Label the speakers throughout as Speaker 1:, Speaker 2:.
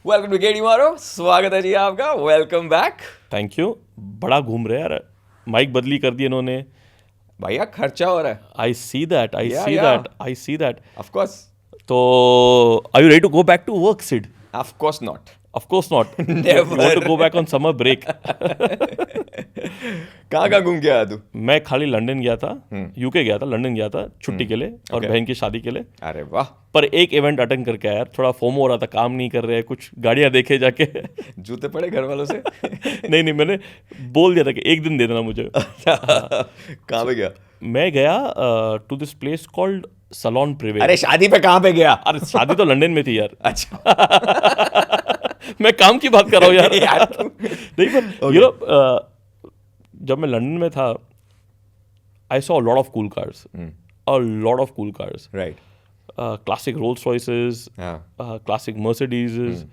Speaker 1: Welcome to गेडी मारो, स्वागत है जी आपका, वेलकम बैक।
Speaker 2: Thank you. बड़ा घूम रहे यार, माइक बदली कर दी इन्होंने।
Speaker 1: भैया खर्चा हो रहा है।
Speaker 2: I see that, I
Speaker 1: Yeah,
Speaker 2: see
Speaker 1: yeah.
Speaker 2: That, I see that.
Speaker 1: Of course,
Speaker 2: तो are you ready to go back to work, Sid?
Speaker 1: Of course not.
Speaker 2: Of course not.
Speaker 1: Never.
Speaker 2: You want to go back on summer break?
Speaker 1: कहाँ घूम के आया तू?
Speaker 2: मैं खाली London गया था, यूके गया था, लंदन गया था छुट्टी के लिए और
Speaker 1: Okay.
Speaker 2: बहन की शादी के लिए।
Speaker 1: अरे वाह।
Speaker 2: पर एक इवेंट अटेंड करके आया यार, थोड़ा फोमो हो रहा था, काम नहीं कर रहे, कुछ गाड़ियां देखे जाके।
Speaker 1: जूते पड़े घर वालों से?
Speaker 2: नहीं, मैंने बोल दिया था कि एक दिन दे देना मुझे।
Speaker 1: कहाँ पे गया?
Speaker 2: मैं गया to this place called Salon Prive.
Speaker 1: अरे शादी पे कहाँ पे गया?
Speaker 2: अरे शादी तो लंदन में थी यार।
Speaker 1: अच्छा।
Speaker 2: मैं काम की बात कर रहा हूँ यार।
Speaker 1: यार
Speaker 2: नहीं, पर यू नो, जब मैं लंदन में था, I saw a lot of cool cars, a lot of cool cars,
Speaker 1: right.
Speaker 2: Classic Rolls Royces,
Speaker 1: हाँ।
Speaker 2: Classic Mercedes,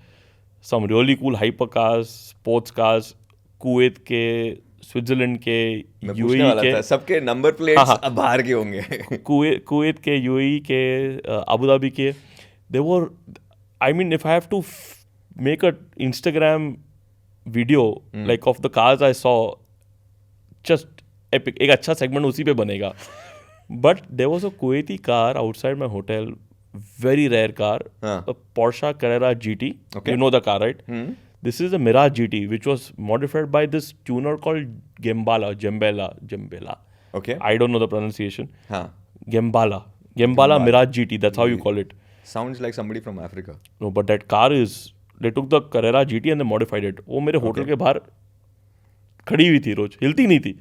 Speaker 2: some really cool hyper cars, sports cars, Kuwait के, स्विट्जरलैंड के,
Speaker 1: मैं पूछने
Speaker 2: यूएई
Speaker 1: वाला
Speaker 2: के।
Speaker 1: था, सबके नंबर प्लेट्स
Speaker 2: हाँ।
Speaker 1: अब बाहर के होंगे।
Speaker 2: कुवैत के, यूएई के, अबू धाबी के। There, I mean, if I have to make a Instagram video like of the cars I saw, just epic. एक अच्छा segment उसी पे बनेगा. But there was a Kuwaiti car outside my hotel, very rare car, a Porsche Carrera GT.
Speaker 1: Okay.
Speaker 2: You know the car, right? This is a Mirage GT, which was modified by this tuner called Gembala.
Speaker 1: Okay.
Speaker 2: I don't know the pronunciation.
Speaker 1: हाँ.
Speaker 2: Gembala Mirage GT. That's how you call it.
Speaker 1: Sounds like somebody from Africa.
Speaker 2: No, but that car is, they took the Carrera GT and they modified it. वो मेरे hotel के बाहर खड़ी हुई थी, रोज हिलती नहीं थी।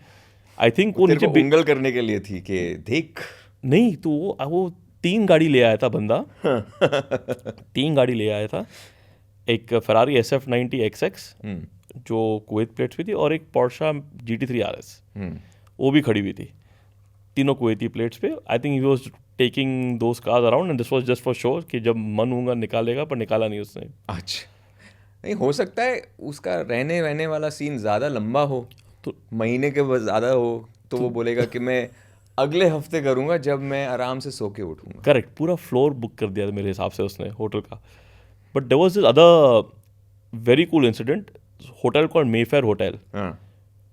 Speaker 2: आई थिंक वो नीचे
Speaker 1: उंगल करने के लिए थी कि देख।
Speaker 2: नहीं, तो वो 3 गाड़ी ले आया था बंदा। 3 गाड़ी ले आया था। एक फरारी SF90 XX जो कुवैत प्लेट्स भी थी, और एक पोर्शा GT3 RS वो भी खड़ी हुई थी। तीनों कुवैती प्लेट्स पे। I think he was taking those cars around and this was just for show कि जब मन होगा निकालेगा, पर निकाला नहीं उसने।
Speaker 1: अच्छा, नहीं हो सकता है उसका रहने वाला सीन ज़्यादा लंबा हो, तो महीने के बाद ज़्यादा हो, तो वो बोलेगा कि मैं अगले हफ्ते करूँगा जब मैं आराम से सो के उठूँगा।
Speaker 2: करेक्ट, पूरा फ्लोर बुक कर दिया था मेरे हिसाब से उसने होटल का। But there was this other very cool incident, hotel called Mayfair hotel,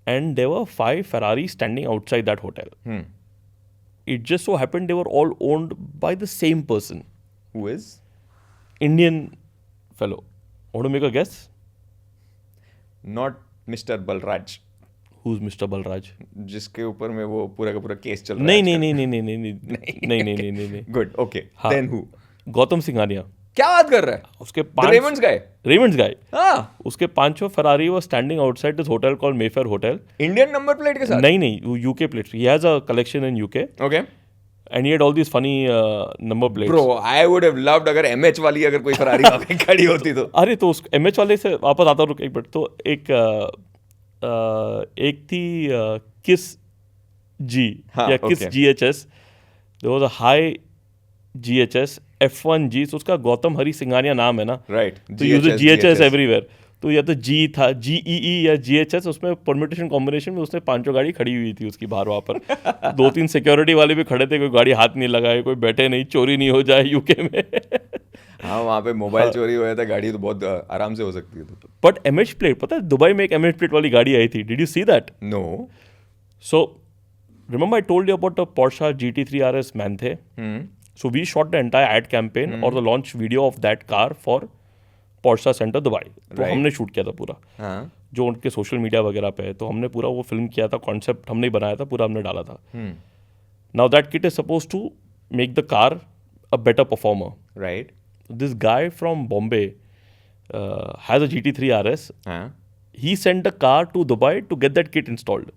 Speaker 2: and there were 5 Ferrari standing outside that hotel. It just so happened they were all owned by the same person.
Speaker 1: Who is?
Speaker 2: Indian fellow. Want to make a guess?
Speaker 1: Not Mr. Balraj.
Speaker 2: Who's Mr. Balraj?
Speaker 1: जिसके ऊपर में वो पूरा का पूरा case चल रहा है।
Speaker 2: नहीं।
Speaker 1: Good, okay. Then who?
Speaker 2: Gautam Singhania.
Speaker 1: क्या बात कर रहा है?
Speaker 2: उसके
Speaker 1: रेमंड्स गाय। हाँ।
Speaker 2: उसके 5 Ferrari was standing outside this hotel called Mayfair Hotel.
Speaker 1: Indian number plate के साथ?
Speaker 2: नहीं, वो UK plates. He has a collection in UK.
Speaker 1: Okay.
Speaker 2: And he had all these funny number plates.
Speaker 1: Bro, I would have loved अगर MH वाली अगर कोई Ferrari वहाँ पे खड़ी होती तो।
Speaker 2: अरे तो उस MH वाले से वापस आता हूँ एक मिनट। तो एक थी किस G या किस GHS. There was a high GHS F1G, तो उसका गौतम हरी सिंघानिया नाम है ना,
Speaker 1: राइट।
Speaker 2: तो यूज GHS एवरीवेयर। तो या तो G था, GEE या GHS, उसमें परम्यूटेशन कॉम्बिनेशन में उसने 5 गाड़ी खड़ी हुई थी उसकी बाहर। वहाँ पर 2-3 सिक्योरिटी वाले भी खड़े थे, कोई गाड़ी हाथ नहीं लगाए, कोई बैठे नहीं, चोरी नहीं हो जाए यूके में।
Speaker 1: हाँ, वहाँ पे मोबाइल चोरी हो जाता, गाड़ी तो बहुत आराम से हो सकती है।
Speaker 2: बट MH प्लेट, पता है दुबई में एक MH प्लेट वाली गाड़ी आई थी। Did you see that?
Speaker 1: No.
Speaker 2: So remember I told you about the Porsche GT3 RS मैंथे. So we shot the entire ad campaign or the launch video of that car for Porsche Center Dubai. तो हमने shoot किया था पूरा, जो उनके social media वगैरह पे है। तो हमने पूरा वो फिल्म किया था, कॉन्सेप्ट हमने ही बनाया था, पूरा हमने डाला था। Now that kit is supposed to make the car a better performer.
Speaker 1: Right.
Speaker 2: This guy from Bombay has a GT3 RS. He sent the car to Dubai to get that kit installed,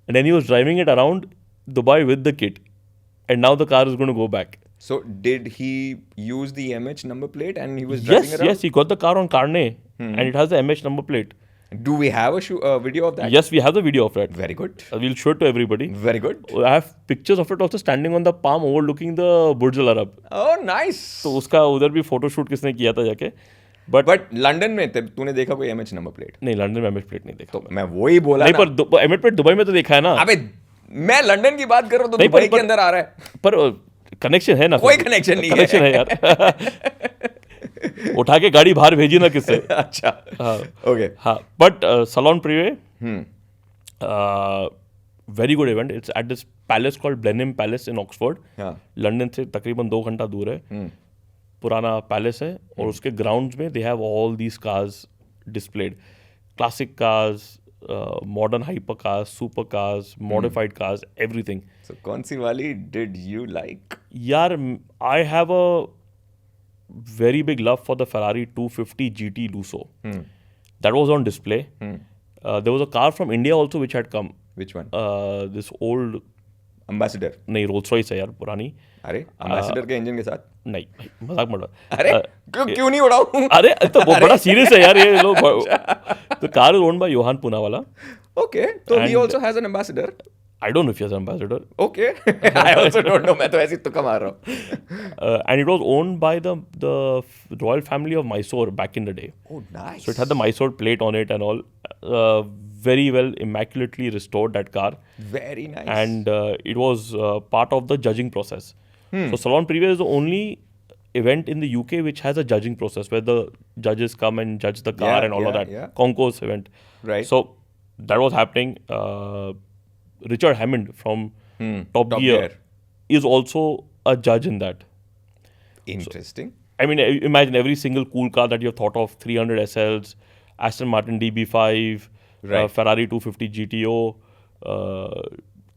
Speaker 2: and then he was driving it around Dubai with the kit. And now the car is going to go back.
Speaker 1: So did he use the MH number plate and he was driving around?
Speaker 2: Yes, he got the car on Carne and it has the MH number plate.
Speaker 1: Do we have a video of that?
Speaker 2: Yes, we have the video of it.
Speaker 1: Very good.
Speaker 2: We'll show it to everybody.
Speaker 1: Very good.
Speaker 2: I have pictures of it also standing on the palm overlooking the Burj Al Arab.
Speaker 1: Oh, nice.
Speaker 2: तो उसका उधर भी photo shoot किसने किया था जाके।
Speaker 1: But London में तूने देखा कोई MH नंबर प्लेट?
Speaker 2: नहीं, लंदन में MH प्लेट नहीं देखा।
Speaker 1: तो मैं वही बोला
Speaker 2: नहीं, पर MH प्लेट दुबई में तो देखा है ना।
Speaker 1: अबे मैं लंदन की बात कर रहा हूँ तो दुबई के अंदर आ रहा है।
Speaker 2: पर कनेक्शन है ना?
Speaker 1: कोई कनेक्शन नहीं है।
Speaker 2: कनेक्शन है यार। उठा के गाड़ी बाहर भेजी ना किससे.
Speaker 1: अच्छा.
Speaker 2: हाँ.
Speaker 1: Okay.
Speaker 2: हाँ. But Salon Privé, very good event. It's at this palace called Blenheim Palace in Oxford.
Speaker 1: हाँ.
Speaker 2: लंदन से तकरीबन 2 घंटा दूर है. पुराना पैलेस है और उसके ग्राउंड्स में they have all these cars displayed. Classic cars, modern hypercars, supercars, modified cars, everything.
Speaker 1: So कौन सी वाली did you like?
Speaker 2: यार, I have a very big love for the Ferrari 250 GT Lusso. That was on display. There was a car from India also which had come.
Speaker 1: Which one?
Speaker 2: This old
Speaker 1: Ambassador.
Speaker 2: नहीं, Rolls Royce है यार, पुरानी.
Speaker 1: अरे Ambassador के engine के साथ?
Speaker 2: नहीं भाई, मजाक मत उड़ा.
Speaker 1: अरे क्यों नहीं उड़ाऊं?
Speaker 2: अरे तो बहुत बड़ा सीरियस है यार ये लोग. The car is owned by Johan Punawala.
Speaker 1: Okay, so he also has an ambassador.
Speaker 2: I don't know if he has an ambassador.
Speaker 1: Okay, I also don't know. मैं तो ऐसे ही तुक्का मार रहा हूँ.
Speaker 2: And it was owned by the royal family of Mysore back in the day.
Speaker 1: Oh, nice.
Speaker 2: So it had the Mysore plate on it and all. Very well, immaculately restored, that car.
Speaker 1: Very nice.
Speaker 2: And it was part of the judging process. So Salon Privé is the only event in the UK which has a judging process where the judges come and judge the car and all of that.
Speaker 1: Yeah.
Speaker 2: Concourse event.
Speaker 1: Right.
Speaker 2: So that was happening. Richard Hammond from Top Gear is also a judge in that.
Speaker 1: Interesting.
Speaker 2: I mean, imagine every single cool car that you have thought of, 300 SLs, Aston Martin DB5,
Speaker 1: Right.
Speaker 2: Ferrari 250 GTO,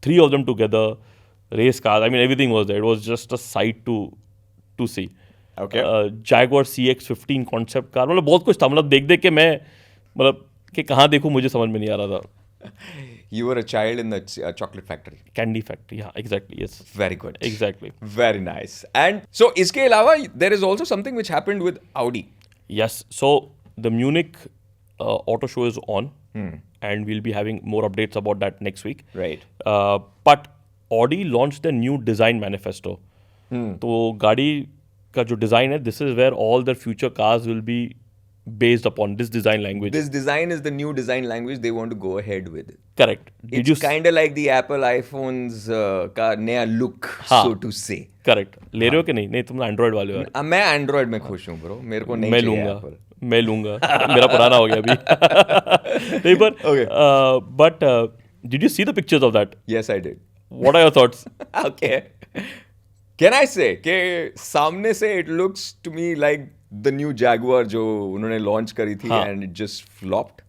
Speaker 2: 3 of them together, race cars. I mean, everything was there. It was just a sight to see.
Speaker 1: Okay.
Speaker 2: Jaguar CX-15 concept car. मतलब बहुत कुछ था. मतलब देख के मैं मतलब कि कहाँ देखूँ मुझे समझ में नहीं आ रहा था.
Speaker 1: You were a child in the chocolate factory.
Speaker 2: Candy factory. Yeah, exactly. Yes.
Speaker 1: Very good.
Speaker 2: Exactly.
Speaker 1: Very nice. And so इसके अलावा there is also something which happened with Audi.
Speaker 2: Yes. So the Munich auto show is on, and we'll be having more updates about that next week.
Speaker 1: Right.
Speaker 2: But Audi launched their new design manifesto. तो गाड़ी का जो design है, this is where all their future cars will be based upon this design language.
Speaker 1: This design is the new design language they want to go ahead with.
Speaker 2: Correct.
Speaker 1: It's kind of like the Apple iPhones का नया look, so to say.
Speaker 2: Correct. ले रहे हो कि नहीं? नहीं, तुम Android वाले हो.
Speaker 1: मैं Android में खुश हूँ bro. मेरे को नहीं चाहिए Apple.
Speaker 2: मैं लूँगा. मेरा पुराना हो गया अभी. नहीं पर.
Speaker 1: Okay.
Speaker 2: But did you see the pictures of that?
Speaker 1: Yes, I did.
Speaker 2: What are your thoughts?
Speaker 1: Okay. Can I say कि सामने से it looks to me like the new Jaguar जो उन्होंने launch करी थी and it just flopped.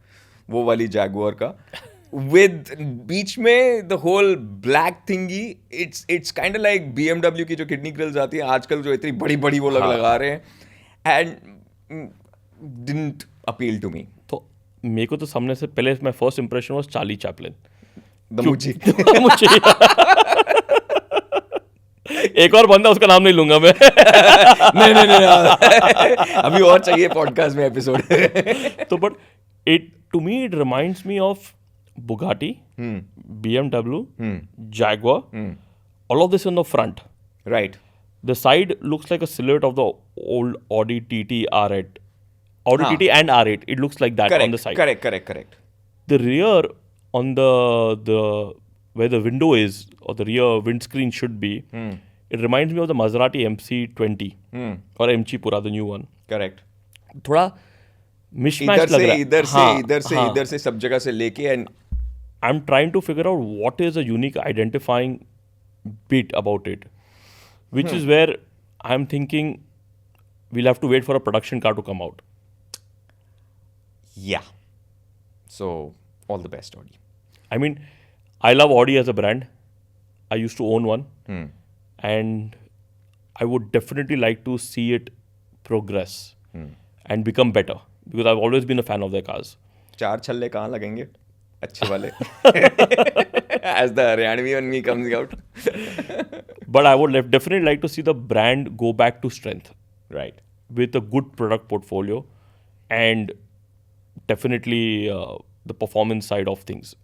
Speaker 1: वो वाली Jaguar का. With बीच में the whole black thingy, it's kind of like BMW की जो kidney grills आती है आजकल जो इतनी बड़ी बड़ी वो लगा रहे हैं and didn't appeal to me.
Speaker 2: तो मेरे को तो सामने से पहले my first impression was Charlie Chaplin.
Speaker 1: The मुझे
Speaker 2: एक और बंदा, उसका नाम नहीं लूंगा मैं.
Speaker 1: नहीं अभी और चाहिए पॉडकास्ट में एपिसोड.
Speaker 2: तो but to me it reminds me of Bugatti, BMW, Jaguar, all of this on the front.
Speaker 1: Right.
Speaker 2: The side looks like a silhouette of the old Audi TT R8. Audi TT and R8. It looks like that on the side.
Speaker 1: Correct.
Speaker 2: The rear on the where the window is, or the rear windscreen should be, it reminds me of the Maserati MC20 or MG Pura, the new one.
Speaker 1: Correct.
Speaker 2: थोड़ा मिशमैच लग रहा है.
Speaker 1: इधर से सब जगह से लेके and
Speaker 2: I'm trying to figure out what is a unique identifying bit about it, which is where I'm thinking we'll have to wait for a production car to come out.
Speaker 1: Yeah. So all the best, Audi.
Speaker 2: I mean, I love Audi as a brand. I used to own one, and I would definitely like to see it progress and become better, because I've always been a fan of their cars.
Speaker 1: 4 छल्ले कहाँ लगेंगे अच्छे वाले? As the Haryanvi on me comes out.
Speaker 2: But I would definitely like to see the brand go back to strength.
Speaker 1: Right.
Speaker 2: With a good product portfolio and definitely the performance side of things.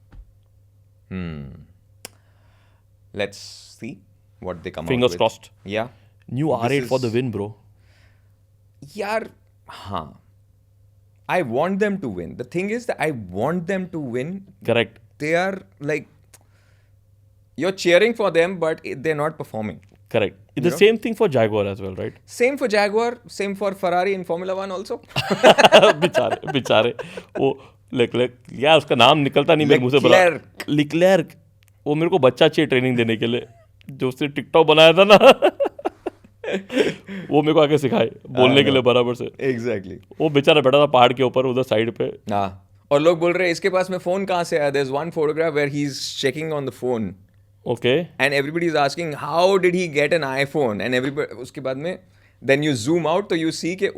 Speaker 1: Let's see what they come out with.
Speaker 2: Fingers crossed.
Speaker 1: Yeah.
Speaker 2: New R8 for the win, bro.
Speaker 1: Yaar, हाँ. I want them to win. The thing is that I want them to win.
Speaker 2: Correct.
Speaker 1: They are like, you're cheering for them, but they're not performing.
Speaker 2: Correct. It's the same thing for Jaguar as well, right?
Speaker 1: Same for Jaguar, same for Ferrari in Formula 1 also.
Speaker 2: बेचारे वो लेक्लेर्क, यार उसका नाम निकलता नहीं मेरे मुंह से, बड़ा लिक्लेर्क, वो मेरे को बच्चा चाहिए ट्रेनिंग देने के लिए, जो उसने टिकटॉक बनाया था ना वो मेरे को आके सिखाए बोलने के लिए बराबर से.
Speaker 1: Exactly.
Speaker 2: वो बेचारा बैठा था पहाड़ के ऊपर उधर साइड पे.
Speaker 1: हाँ, और लोग बोल रहे हैं इसके पास में फोन कहाँ से आया. There's one photograph where he's checking on the phone.
Speaker 2: Okay.
Speaker 1: And everybody is asking how did he get an iPhone, and everybody उसके बाद में then you zoom out तो you see कि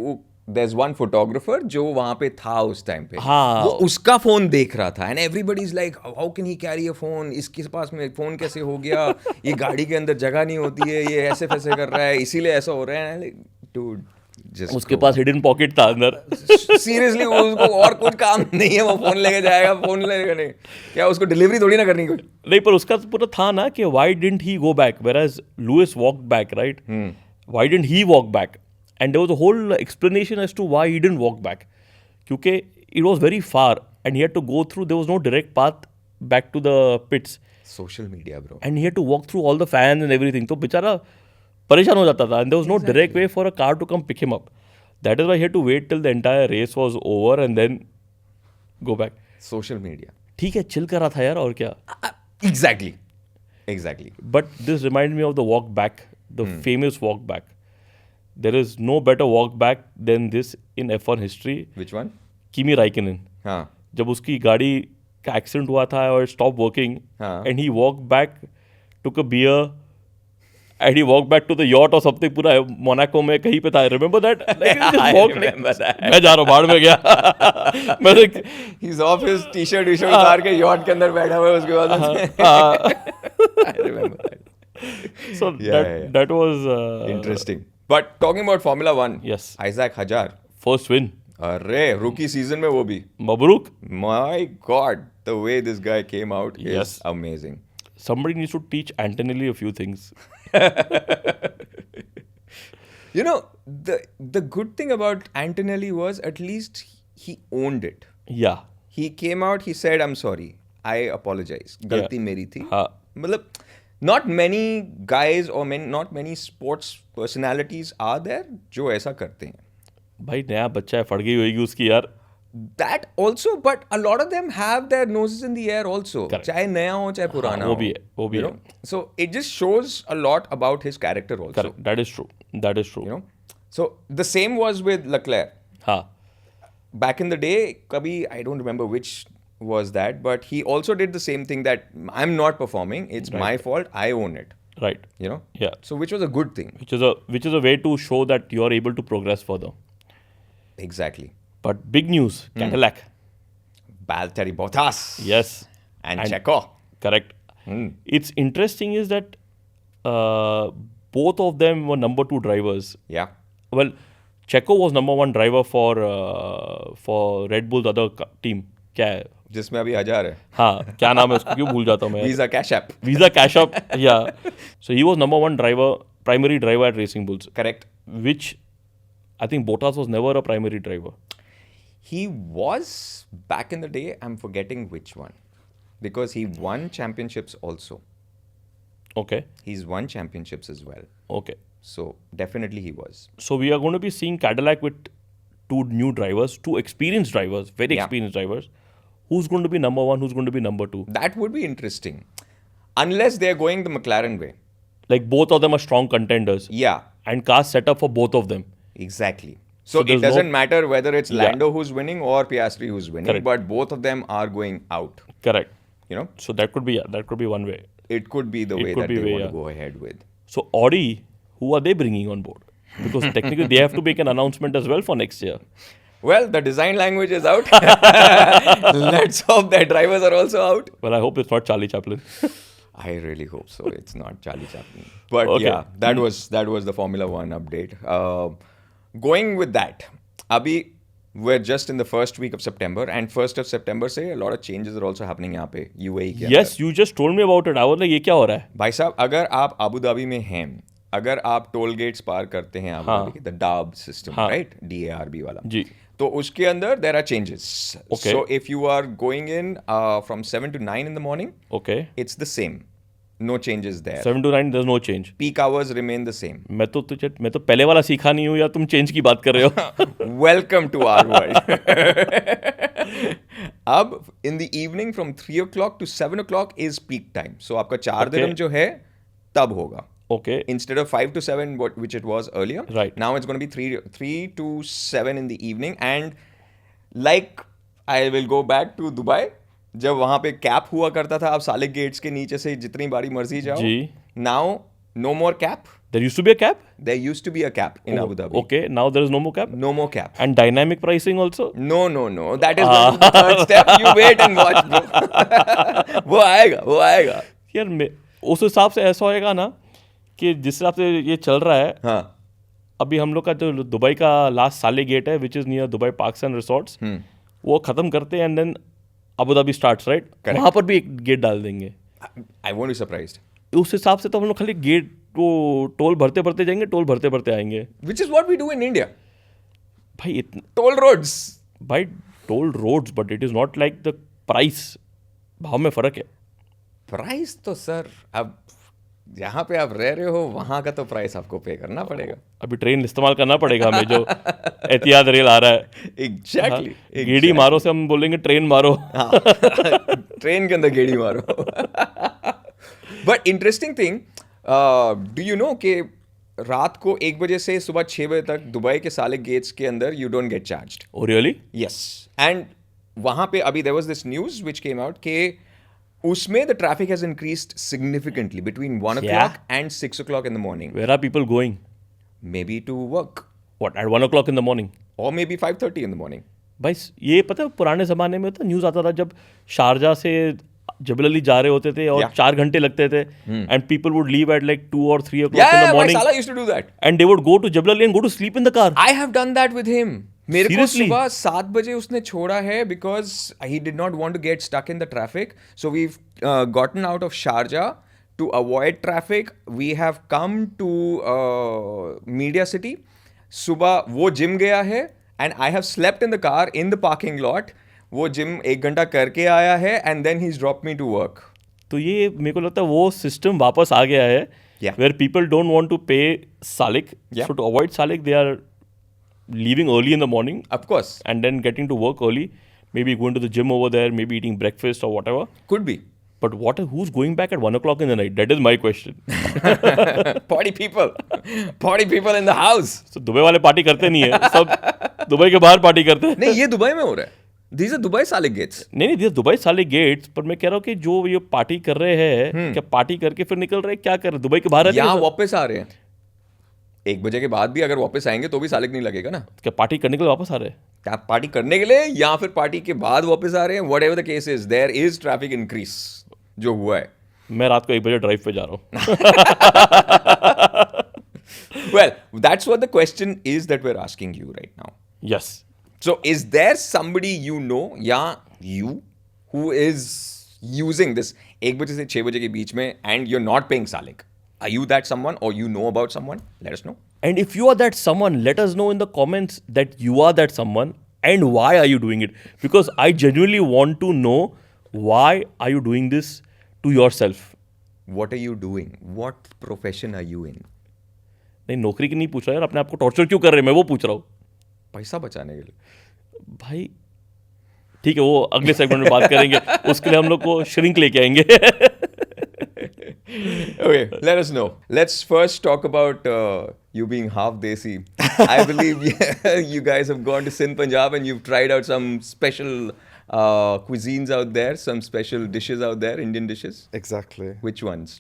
Speaker 1: there's one photographer जो वहाँ पे था उस टाइम पे.
Speaker 2: हाँ.
Speaker 1: वो उसका फोन देख रहा था, and everybody is like how can he carry a phone, इसके पास में फोन कैसे हो गया, ये गाड़ी के अंदर जगह नहीं होती है, ये ऐसे फैसे कर रहा है, इसीलिए ऐसा हो रहा है. Dude, just
Speaker 2: उसके पास हिडन पॉकेट था अंदर.
Speaker 1: सीरियसली उसको और कुछ काम नहीं है, वो फोन लेके जाएगा, फोन लेके नहीं, क्या उसको डिलीवरी थोड़ी ना करनी कोई.
Speaker 2: नहीं, पर उसका पूरा था ना कि why didn't he go back whereas Lewis walked back, right? Why didn't he walk back? And there was a whole explanation as to why he didn't walk back. क्योंकि it was very far and he had to go through, there was no direct path back to the pits.
Speaker 1: Social media, bro.
Speaker 2: And he had to walk through all the fans and everything. तो बेचारा परेशान हो जाता था, and there was no direct way for a car to come pick him up. That is why he had to wait till the entire race was over and then go back.
Speaker 1: Social media.
Speaker 2: ठीक है, chill कर रहा था यार, और क्या.
Speaker 1: Exactly. Exactly.
Speaker 2: But this reminds me of the walk back, the famous walk back. There is no better walk back than this in F1 history.
Speaker 1: Which one?
Speaker 2: Kimi Raikkonen.
Speaker 1: हाँ.
Speaker 2: जब उसकी गाड़ी का एक्सीडेंट हुआ था और stop working,
Speaker 1: हाँ.
Speaker 2: and he walked back, took a beer, and he walked back to the yacht or something. पूरा मोनाको में कहीं पे था. Remember that? Like, he just walked,
Speaker 1: remember that.
Speaker 2: मैं जा रहा हूँ, बाहर में गया. मैं like,
Speaker 1: He's off his t-shirt उतार के yacht के अंदर बैठा हुआ है उसके बाद. I remember that.
Speaker 2: So that was
Speaker 1: interesting. But talking about Formula 1,
Speaker 2: yes,
Speaker 1: Isaac Hajar.
Speaker 2: First win.
Speaker 1: अरे rookie season में वो भी.
Speaker 2: Mabrook.
Speaker 1: My God, the way this guy came out
Speaker 2: Yes.
Speaker 1: is amazing.
Speaker 2: Somebody needs to teach Antonelli a few things.
Speaker 1: You know, the good thing about Antonelli was at least he owned it.
Speaker 2: Yeah.
Speaker 1: He came out, he said, I'm sorry, I apologize. गलती मेरी थी.
Speaker 2: हाँ.
Speaker 1: मतलब not many guys or not many sports personalities are there जो ऐसा करते हैं.
Speaker 2: भाई नया बच्चा है, फट गई होगी उसकी यार.
Speaker 1: That also, but a lot of them have their noses in the air also.
Speaker 2: Correct.
Speaker 1: चाहे नया हो चाहे पुराना हो.
Speaker 2: वो भी है.
Speaker 1: So it just shows a lot about his character also.
Speaker 2: Correct. That is true. That is true.
Speaker 1: You know, so the same was with Leclerc.
Speaker 2: हाँ.
Speaker 1: Back in the day, kabhi I don't remember which was that, but he also did the same thing that I'm not performing. It's my fault. I own it.
Speaker 2: Right.
Speaker 1: You know.
Speaker 2: Yeah.
Speaker 1: So which was a good thing.
Speaker 2: Which is a way to show that you are able to progress further.
Speaker 1: Exactly.
Speaker 2: But big news, Cadillac.
Speaker 1: Valtteri Bottas.
Speaker 2: Yes.
Speaker 1: And Checo.
Speaker 2: Correct. It's interesting is that both of them were number 2 drivers.
Speaker 1: Yeah.
Speaker 2: Well, Checo was number 1 driver for Red Bull's other team. क्या है?
Speaker 1: जिसमें अभी हजार है.
Speaker 2: हाँ, क्या नाम है उसको, क्यों भूल जाता हूँ मैं.
Speaker 1: Visa Cash App.
Speaker 2: Visa Cash App. Yeah. So he was number 1 driver, primary driver at Racing Bulls.
Speaker 1: Correct.
Speaker 2: Which I think Bottas was never a primary driver.
Speaker 1: He was back in the day. I'm forgetting which one, because he won championships also.
Speaker 2: Okay.
Speaker 1: He's won championships as well.
Speaker 2: Okay.
Speaker 1: So definitely he was.
Speaker 2: So we are going to be seeing Cadillac with 2 new drivers, 2 experienced drivers, very experienced drivers. Who's going to be number 1? Who's going to be number 2?
Speaker 1: That would be interesting, unless they're going the McLaren way.
Speaker 2: Like both of them are strong contenders.
Speaker 1: Yeah.
Speaker 2: And cars set up for both of them.
Speaker 1: Exactly. So it doesn't matter whether it's Lando who's winning or Piastri who's winning,
Speaker 2: Correct.
Speaker 1: but both of them are going out.
Speaker 2: Correct.
Speaker 1: You know?
Speaker 2: So that could be one way.
Speaker 1: It could be the way that they want to go ahead with.
Speaker 2: So Audi, who are they bringing on board? Because technically they have to make an announcement as well for next year.
Speaker 1: Well, the design language is out. Let's hope their drivers are also out.
Speaker 2: Well, I hope it's not Charlie Chaplin.
Speaker 1: I really hope so. It's not Charlie Chaplin. But yeah, that was the Formula 1 update. Going with that, Abhi, we're just in the first week of September, and 1st of September say a lot of changes are also happening यहाँ पे UAE के अंदर.
Speaker 2: Yes, you just told me about it. I was like, ये क्या हो रहा है?
Speaker 1: भाई साहब, अगर आप अबू धाबी में हैं, अगर आप टोल गेट्स पार करते हैं Abu Dhabi, the DAB system, right? DARB वाला.
Speaker 2: जी.
Speaker 1: तो उसके अंदर there are changes.
Speaker 2: Okay.
Speaker 1: So if you are going in from 7 to 9 in the morning,
Speaker 2: Okay.
Speaker 1: it's the same. No changes there.
Speaker 2: 7 to 9 there's no change.
Speaker 1: Peak hours remain the same.
Speaker 2: मैं तो पहले वाला सीखा नहीं हूँ या तुम change की बात कर रहे हो.
Speaker 1: Welcome to our world. अब in the evening from 3 o'clock to 7 o'clock is peak time. So आपका 4 dirham जो है तब होगा.
Speaker 2: Okay.
Speaker 1: Instead of 5 to 7, which it was earlier.
Speaker 2: Right.
Speaker 1: Now it's going to be 3 to 7 in the evening. And like I will go back to Dubai. जब वहाँ पे cap हुआ करता था, आप सालिक गेट्स के नीचे से जितनी बारी मर्जी जाओ.
Speaker 2: जी.
Speaker 1: Now no more cap.
Speaker 2: There used to be a cap?
Speaker 1: There used to be a cap in Abu Dhabi.
Speaker 2: Okay, now there is no more cap?
Speaker 1: No more cap.
Speaker 2: And dynamic pricing also?
Speaker 1: No. That is the third step. You wait and watch, bro. वो आएगा.
Speaker 2: यार उस हिसाब से ऐसा होएगा ना कि जिस हिसाब से ये चल रहा है.
Speaker 1: हाँ.
Speaker 2: अभी हम लोग का जो दुबई का लास्ट सालिक गेट है, which is near Dubai Parks and Resorts, वो खत्म करते हैं and then Abu Dhabi starts, right? वहाँ पर भी एक गेट डाल देंगे.
Speaker 1: I won't be surprised.
Speaker 2: उस हिसाब से तो हम लोग खाली गेट को टोल भरते जाएंगे, टोल भरते आएंगे.
Speaker 1: Which is what we do in India.
Speaker 2: भाई
Speaker 1: Toll roads.
Speaker 2: भाई toll roads, but it is not like the price. भाव में फर्क है.
Speaker 1: प्राइस तो सर अब जहाँ पे आप रह रहे हो वहाँ का तो प्राइस आपको पे करना पड़ेगा.
Speaker 2: अभी ट्रेन इस्तेमाल करना पड़ेगा हमें, जो एहतियात रेल आ रहा है.
Speaker 1: Exactly.
Speaker 2: गेडी मारो से हम बोलेंगे ट्रेन मारो.
Speaker 1: ट्रेन के अंदर गेड़ी मारो. But interesting thing, do you know कि रात को 1 बजे से सुबह 6 बजे तक दुबई के सालिक गेट्स के अंदर you don't get charged.
Speaker 2: Oh really?
Speaker 1: Yes. And वहाँ पे अभी there was this news which came out कि उसमें the traffic has increased significantly between 1 o'clock and 6 o'clock in the morning.
Speaker 2: Where are people going?
Speaker 1: Maybe to work.
Speaker 2: What, at 1 o'clock in the morning?
Speaker 1: Or maybe 5:30 in the morning.
Speaker 2: भाई ये पता है पुराने ज़माने में तो न्यूज़ आता था जब शारजा से जबल अली जा रहे होते थे और 4 घंटे लगते थे, and people would leave at like 2 or 3 o'clock in the morning.
Speaker 1: My Salah used to do that.
Speaker 2: And they would go to Jebel Ali and go to sleep in the car.
Speaker 1: I have done that with him. मेरे को
Speaker 2: Seriously?
Speaker 1: सुबह 7 बजे उसने छोड़ा है because he did not want to get stuck in the traffic. So we've gotten out of Sharjah to avoid traffic. We have come to Media City. सुबह वो gym गया है and I have slept in the car in the parking lot. वो gym 1 घंटा करके आया है and then he's dropped me to work.
Speaker 2: तो ये मेरे को लगता है वो सिस्टम वापस आ गया है, where people don't want to pay Salik. So to avoid Salik, they are leaving early in the morning.
Speaker 1: Of course.
Speaker 2: And then getting to work early. Maybe going to the gym over there, maybe eating breakfast or whatever.
Speaker 1: Could be.
Speaker 2: But who's going back at 1 o'clock in the night? That is my question.
Speaker 1: Party people. Party people in the house.
Speaker 2: So Dubai वाले party करते नहीं है, सब Dubai के बाहर party करते हैं.
Speaker 1: नहीं, ये दुबई में हो रहा है. These are Dubai Salik gates.
Speaker 2: नहीं, these are Dubai Salik gates. पर मैं कह रहा हूँ कि जो ये पार्टी कर रहे हैं, क्या पार्टी करके फिर निकल रहे हैं, क्या कर रहे हैं? दुबई के बाहर
Speaker 1: यहाँ वापस आ रहे हैं. 1 बजे के बाद भी अगर वापस आएंगे तो भी सालिक नहीं लगेगा ना.
Speaker 2: क्या पार्टी करने के लिए वापस आ रहे हैं?
Speaker 1: क्या पार्टी करने के लिए या फिर पार्टी के बाद वापस आ रहे हैं? Whatever the case is, there is traffic increase जो हुआ है.
Speaker 2: मैं रात को 1 बजे ड्राइव पे जा रहा हूँ.
Speaker 1: Well, that's what the question is that we're asking you right now.
Speaker 2: Yes.
Speaker 1: So is there somebody you know या you who is using this 1 बजे से 6 बजे के बीच में and you're not paying Salik? Are you that someone or you know about someone? Let us know.
Speaker 2: And if you are that someone, let us know in the comments that you are that someone and why are you doing it. Because I genuinely want to know why are you doing this to yourself.
Speaker 1: What are you doing? What profession are you in?
Speaker 2: नहीं, नौकरी की नहीं पूछ रहा यार, अपने आप को टॉर्चर क्यों कर रहे हैं, मैं वो पूछ रहा हूँ.
Speaker 1: पैसा बचाने के लिए.
Speaker 2: भाई ठीक है, वो अगले सेगमेंट में बात करेंगे. उसके लिए हम लोग को श्रिंक लेके आएंगे.
Speaker 1: Okay, let us know. Let's first talk about you being half desi. I believe you guys have gone to Sindh, Punjab and you've tried out some special cuisines out there, some special dishes out there, Indian dishes.
Speaker 3: Exactly.
Speaker 1: Which ones?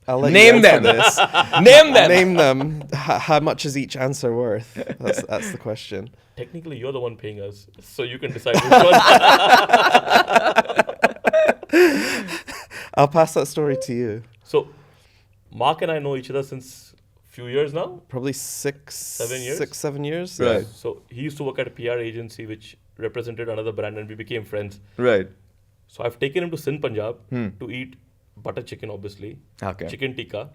Speaker 3: I'll let
Speaker 1: Name
Speaker 3: you
Speaker 1: them.
Speaker 3: answer this.
Speaker 1: Name them.
Speaker 3: Name them. How much is each answer worth? That's the question.
Speaker 2: Technically, you're the one paying us, so you can decide which one.
Speaker 3: I'll pass that story to you.
Speaker 2: So, Mark and I know each other since few years now.
Speaker 3: Probably 6,
Speaker 2: 7 years?
Speaker 3: 6, 7 years.
Speaker 1: Right.
Speaker 2: So he used to work at a PR agency which represented another brand, and we became friends.
Speaker 1: Right.
Speaker 2: So I've taken him to Sindh, Punjab to eat butter chicken, obviously.
Speaker 1: Okay.
Speaker 2: Chicken tikka,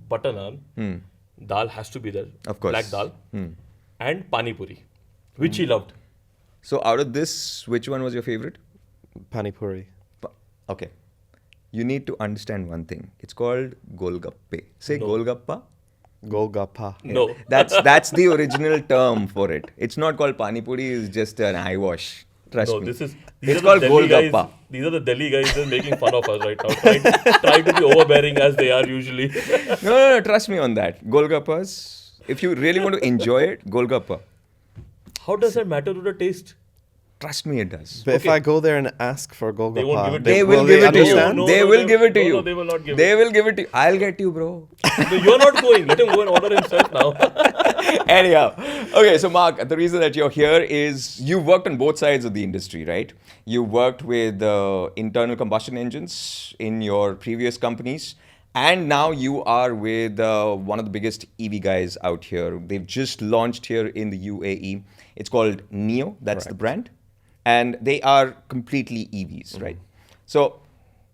Speaker 2: butter naan, dal has to be there.
Speaker 1: Of course.
Speaker 2: Black dal, and pani puri, which he loved.
Speaker 1: So out of this, which one was your favorite?
Speaker 3: Pani puri.
Speaker 1: Okay. you need to understand one thing. It's called Golgappe. Say
Speaker 2: No.
Speaker 1: Golgappa.
Speaker 3: Golgappa.
Speaker 2: No.
Speaker 1: That's the original term for it. It's not called Pani Puri. It's just an eyewash. Trust
Speaker 2: No,
Speaker 1: me.
Speaker 2: these
Speaker 1: It's
Speaker 2: are
Speaker 1: called
Speaker 2: the Delhi guys.
Speaker 1: Golgappa.
Speaker 2: These are the Delhi guys just making fun of us right now, trying to be overbearing as they are usually.
Speaker 1: No. Trust me on that. Golgappas. If you really want to enjoy it, Golgappa.
Speaker 2: How does that matter to the taste?
Speaker 1: Trust me, it does.
Speaker 3: But if
Speaker 2: Okay.
Speaker 3: I go there and ask for Golgappa,
Speaker 2: They won't give it to
Speaker 1: They
Speaker 2: you.
Speaker 1: will give it to you.
Speaker 3: understand?
Speaker 2: No,
Speaker 1: They
Speaker 2: no,
Speaker 1: will
Speaker 2: they-
Speaker 1: give it to
Speaker 2: no,
Speaker 1: you.
Speaker 2: no, they will not give
Speaker 1: They
Speaker 2: it.
Speaker 1: will give it to you. I'll get you, bro.
Speaker 2: No, you're not going. Let him go and order himself now.
Speaker 1: Anyhow, okay, so Mark, the reason that you're here is you've worked on both sides of the industry, right? You worked with internal combustion engines in your previous companies, and now you are with one of the biggest EV guys out here. They've just launched here in the UAE. It's called NIO, that's the
Speaker 3: Correct.
Speaker 1: brand, and they are completely EVs, right? So,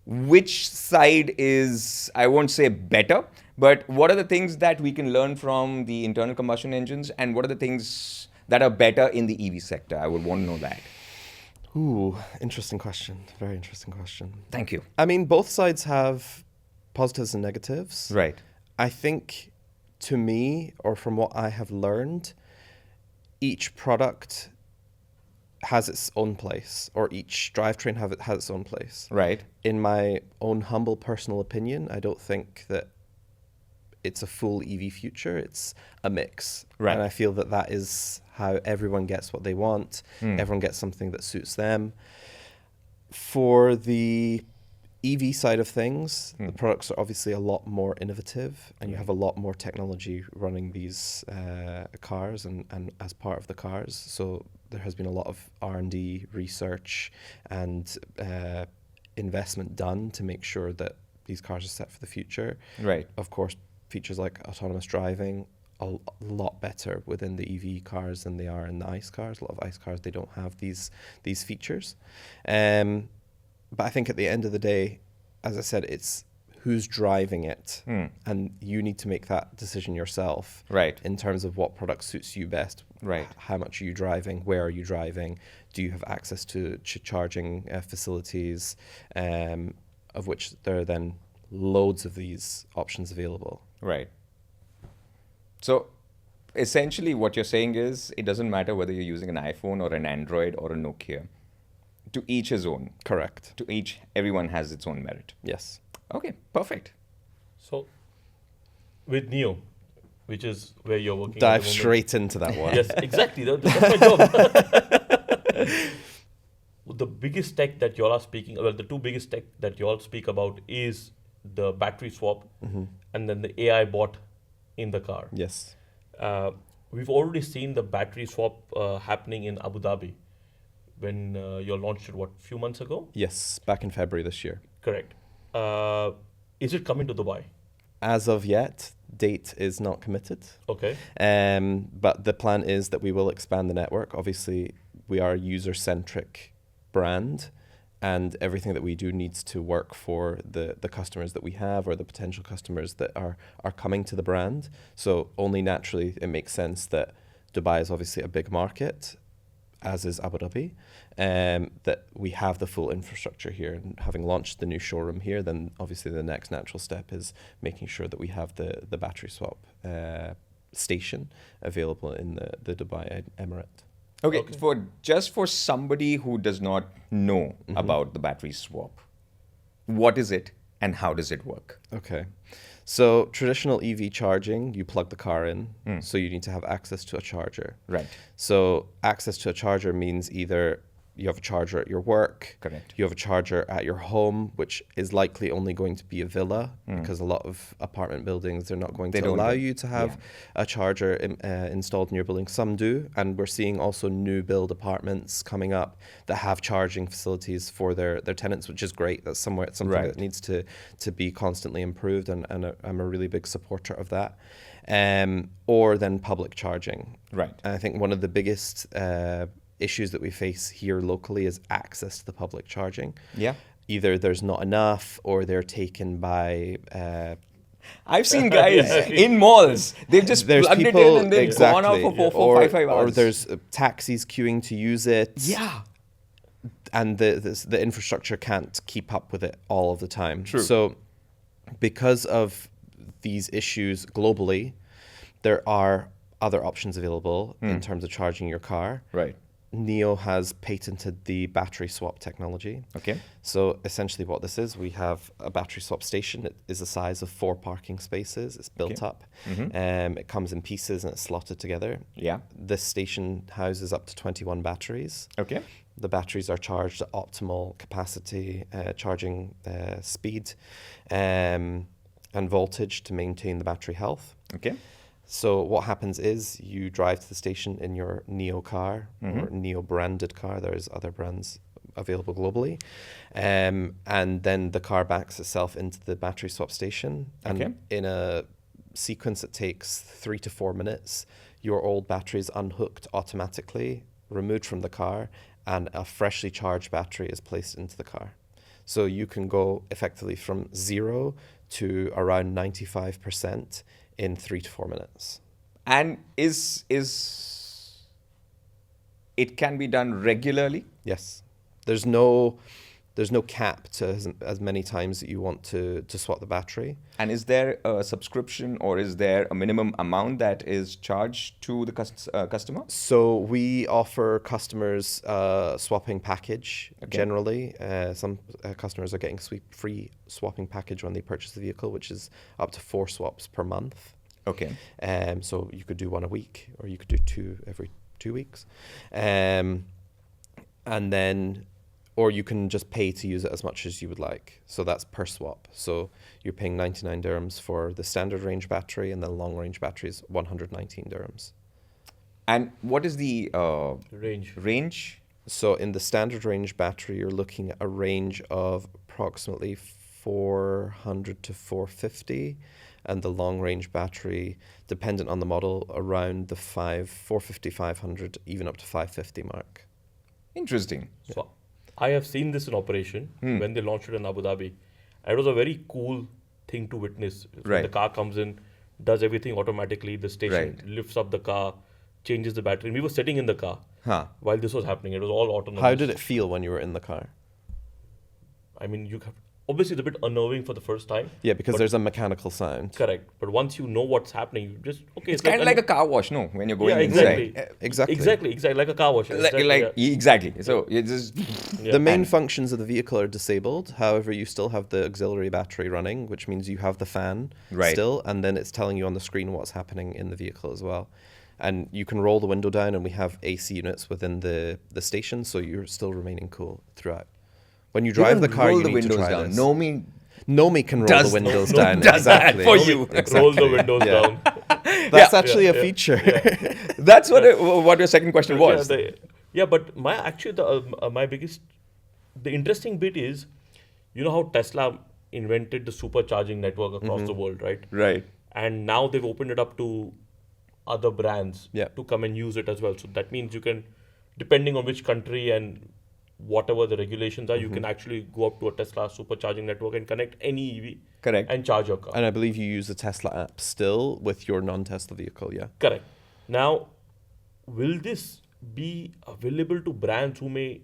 Speaker 1: which side is, I won't say better, but what are the things that we can learn from the internal combustion engines, and what are the things that are better in the EV sector? I would want to know that.
Speaker 3: Ooh, interesting question. Very interesting question.
Speaker 1: Thank you.
Speaker 3: I mean, both sides have positives and negatives.
Speaker 1: Right.
Speaker 3: I think, to me, or from what I have learned, each product has its own place, or each drivetrain has its own place.
Speaker 1: Right.
Speaker 3: In my own humble personal opinion, I don't think that it's a full EV future. It's a mix.
Speaker 1: Right.
Speaker 3: And I feel that that is how everyone gets what they want. Everyone gets something that suits them. For the EV side of things, the products are obviously a lot more innovative, and you have a lot more technology running these cars and as part of the cars. So there has been a lot of R&D research and investment done to make sure that these cars are set for the future.
Speaker 1: Right.
Speaker 3: Of course, features like autonomous driving a lot better within the EV cars than they are in the ICE cars. A lot of ICE cars, they don't have these features. But I think at the end of the day, as I said, it's who's driving it, and you need to make that decision yourself.
Speaker 1: Right.
Speaker 3: In terms of what product suits you best.
Speaker 1: Right.
Speaker 3: How much are you driving? Where are you driving? Do you have access to charging facilities? Of which there are then loads of these options available.
Speaker 1: Right. So essentially what you're saying is it doesn't matter whether you're using an iPhone or an Android or a Nokia. To each his own.
Speaker 3: Correct.
Speaker 1: To each, everyone has its own merit.
Speaker 3: Yes.
Speaker 1: Okay, perfect.
Speaker 2: So, with NIO, which is where you're working. at
Speaker 3: Dive
Speaker 2: the moment.
Speaker 3: straight into that one.
Speaker 2: Yes, exactly. That's my job. The biggest tech that you all are speaking, well, the two biggest tech that you all speak about is the battery swap and then the AI bot in the car.
Speaker 3: Yes.
Speaker 2: We've already seen the battery swap happening in Abu Dhabi when you launched it, few months ago?
Speaker 3: Yes. Back in February this year.
Speaker 2: Correct. Is it coming to Dubai?
Speaker 3: As of yet, date is not committed.
Speaker 2: Okay.
Speaker 3: But the plan is that we will expand the network. Obviously, we are a user-centric brand, and everything that we do needs to work for the customers that we have, or the potential customers that are coming to the brand. So only naturally it makes sense that Dubai is obviously a big market, as is Abu Dhabi, that we have the full infrastructure here. And having launched the new showroom here, then obviously the next natural step is making sure that we have the battery swap station available in the Dubai Emirate.
Speaker 1: Okay,
Speaker 2: Okay.
Speaker 1: for somebody who does not know about the battery swap, what is it and how does it work?
Speaker 3: Okay. So traditional EV charging, you plug the car in, so you need to have access to a charger.
Speaker 1: Right.
Speaker 3: So access to a charger means either you have a charger at your work,
Speaker 1: Correct.
Speaker 3: you have a charger at your home, which is likely only going to be a villa, because a lot of apartment buildings, they're not going
Speaker 1: They
Speaker 3: to
Speaker 1: don't
Speaker 3: allow
Speaker 1: do-
Speaker 3: you to have a charger installed in your building. Some do, and we're seeing also new build apartments coming up that have charging facilities for their tenants, which is great. That's something
Speaker 1: Right.
Speaker 3: that needs to be constantly improved, and I'm a really big supporter of that. Or then public charging.
Speaker 1: Right.
Speaker 3: And I think one of the biggest issues that we face here locally is access to the public charging.
Speaker 1: Yeah.
Speaker 3: Either there's not enough, or they're taken by
Speaker 1: I've seen guys in malls. They've just
Speaker 3: there's
Speaker 1: plugged
Speaker 3: people
Speaker 1: it in and they've gone out
Speaker 3: exactly,
Speaker 1: for 4, 5
Speaker 3: or
Speaker 1: hours.
Speaker 3: there's taxis queuing to use it.
Speaker 1: Yeah.
Speaker 3: and the infrastructure can't keep up with it all of the time.
Speaker 1: True.
Speaker 3: So because of these issues globally, there are other options available in terms of charging your car.
Speaker 1: Right.
Speaker 3: NIO has patented the battery swap technology.
Speaker 1: Okay.
Speaker 3: So essentially what this is, we have a battery swap station. It is the size of 4 parking spaces. It's built
Speaker 1: Okay.
Speaker 3: up. It comes in pieces and it's slotted together.
Speaker 1: Yeah.
Speaker 3: This station houses up to 21 batteries.
Speaker 1: Okay.
Speaker 3: The batteries are charged at optimal capacity, charging speed, and voltage to maintain the battery health.
Speaker 1: Okay.
Speaker 3: So what happens is you drive to the station in your NIO car or NIO branded car. There's other brands available globally. And then the car backs itself into the battery swap station. And
Speaker 1: Okay.
Speaker 3: in a sequence that takes 3 to 4 minutes, your old battery is unhooked automatically, removed from the car, and a freshly charged battery is placed into the car. So you can go effectively from 0 to around 95% in 3 to 4 minutes.
Speaker 1: And is it can be done regularly?
Speaker 3: Yes. There's no cap to as many times that you want to swap the battery.
Speaker 1: And is there a subscription or is there a minimum amount that is charged to the customer?
Speaker 3: So we offer customers a swapping package generally. Some customers are getting free swapping package when they purchase the vehicle, which is up to 4 swaps per month.
Speaker 1: Okay.
Speaker 3: So you could do 1 a week, or you could do 2 every 2 weeks. And then, or you can just pay to use it as much as you would like. So that's per swap. So you're paying 99 dirhams for the standard range battery, and the long range battery is 119 dirhams.
Speaker 1: And what is the
Speaker 2: Range.
Speaker 3: So in the standard range battery, you're looking at a range of approximately 400 to 450. And the long range battery, dependent on the model, around the 450, 500, even up to 550 mark.
Speaker 1: Interesting.
Speaker 2: So I have seen this in operation when they launched it in Abu Dhabi. It was a very cool thing to witness. When
Speaker 1: Right.
Speaker 2: the car comes in, does everything automatically. The station
Speaker 1: Right.
Speaker 2: lifts up the car, changes the battery. And we were sitting in the car
Speaker 1: Huh.
Speaker 2: while this was happening. It was all autonomous.
Speaker 3: How did it feel when you were in the car?
Speaker 2: I mean, you have obviously it's a bit unnerving for the first time.
Speaker 3: Yeah, because
Speaker 2: but-
Speaker 3: there's a mechanical sound.
Speaker 2: Correct. But once you know what's happening, you just
Speaker 1: It's kind of like a car wash, no? When you're going
Speaker 2: exactly.
Speaker 1: inside.
Speaker 3: Exactly.
Speaker 2: Exactly, like a car wash.
Speaker 1: Exactly. So you just
Speaker 2: Yeah.
Speaker 3: The main functions of the vehicle are disabled. However, you still have the auxiliary battery running, which means you have the fan
Speaker 1: Right.
Speaker 3: still, and then it's telling you on the screen what's happening in the vehicle as well. And you can roll the window down, and we have AC units within the station, so you're still remaining cool throughout. When you drive the car,
Speaker 1: roll
Speaker 3: you
Speaker 1: the
Speaker 3: need
Speaker 1: windows
Speaker 3: to try
Speaker 1: down.
Speaker 3: this.
Speaker 1: Nomi
Speaker 3: can roll
Speaker 1: does-
Speaker 3: the windows
Speaker 1: no-
Speaker 3: down.
Speaker 1: does that
Speaker 3: Exactly.
Speaker 1: for you.
Speaker 2: Roll the windows
Speaker 3: Yeah.
Speaker 2: down.
Speaker 3: That's actually a
Speaker 2: yeah,
Speaker 3: feature.
Speaker 1: That's what your second question was.
Speaker 2: But my biggest, the interesting bit is, you know how Tesla invented the supercharging network across the world, right?
Speaker 1: Right.
Speaker 2: And now they've opened it up to other brands
Speaker 3: Yeah.
Speaker 2: to come and use it as well. So that means you can, depending on which country and whatever the regulations are, you can actually go up to a Tesla supercharging network and connect any EV
Speaker 1: Correct.
Speaker 2: and charge your car.
Speaker 3: And I believe you use the Tesla app still with your non-Tesla vehicle, yeah?
Speaker 2: Correct. Now, will this be available to brands who may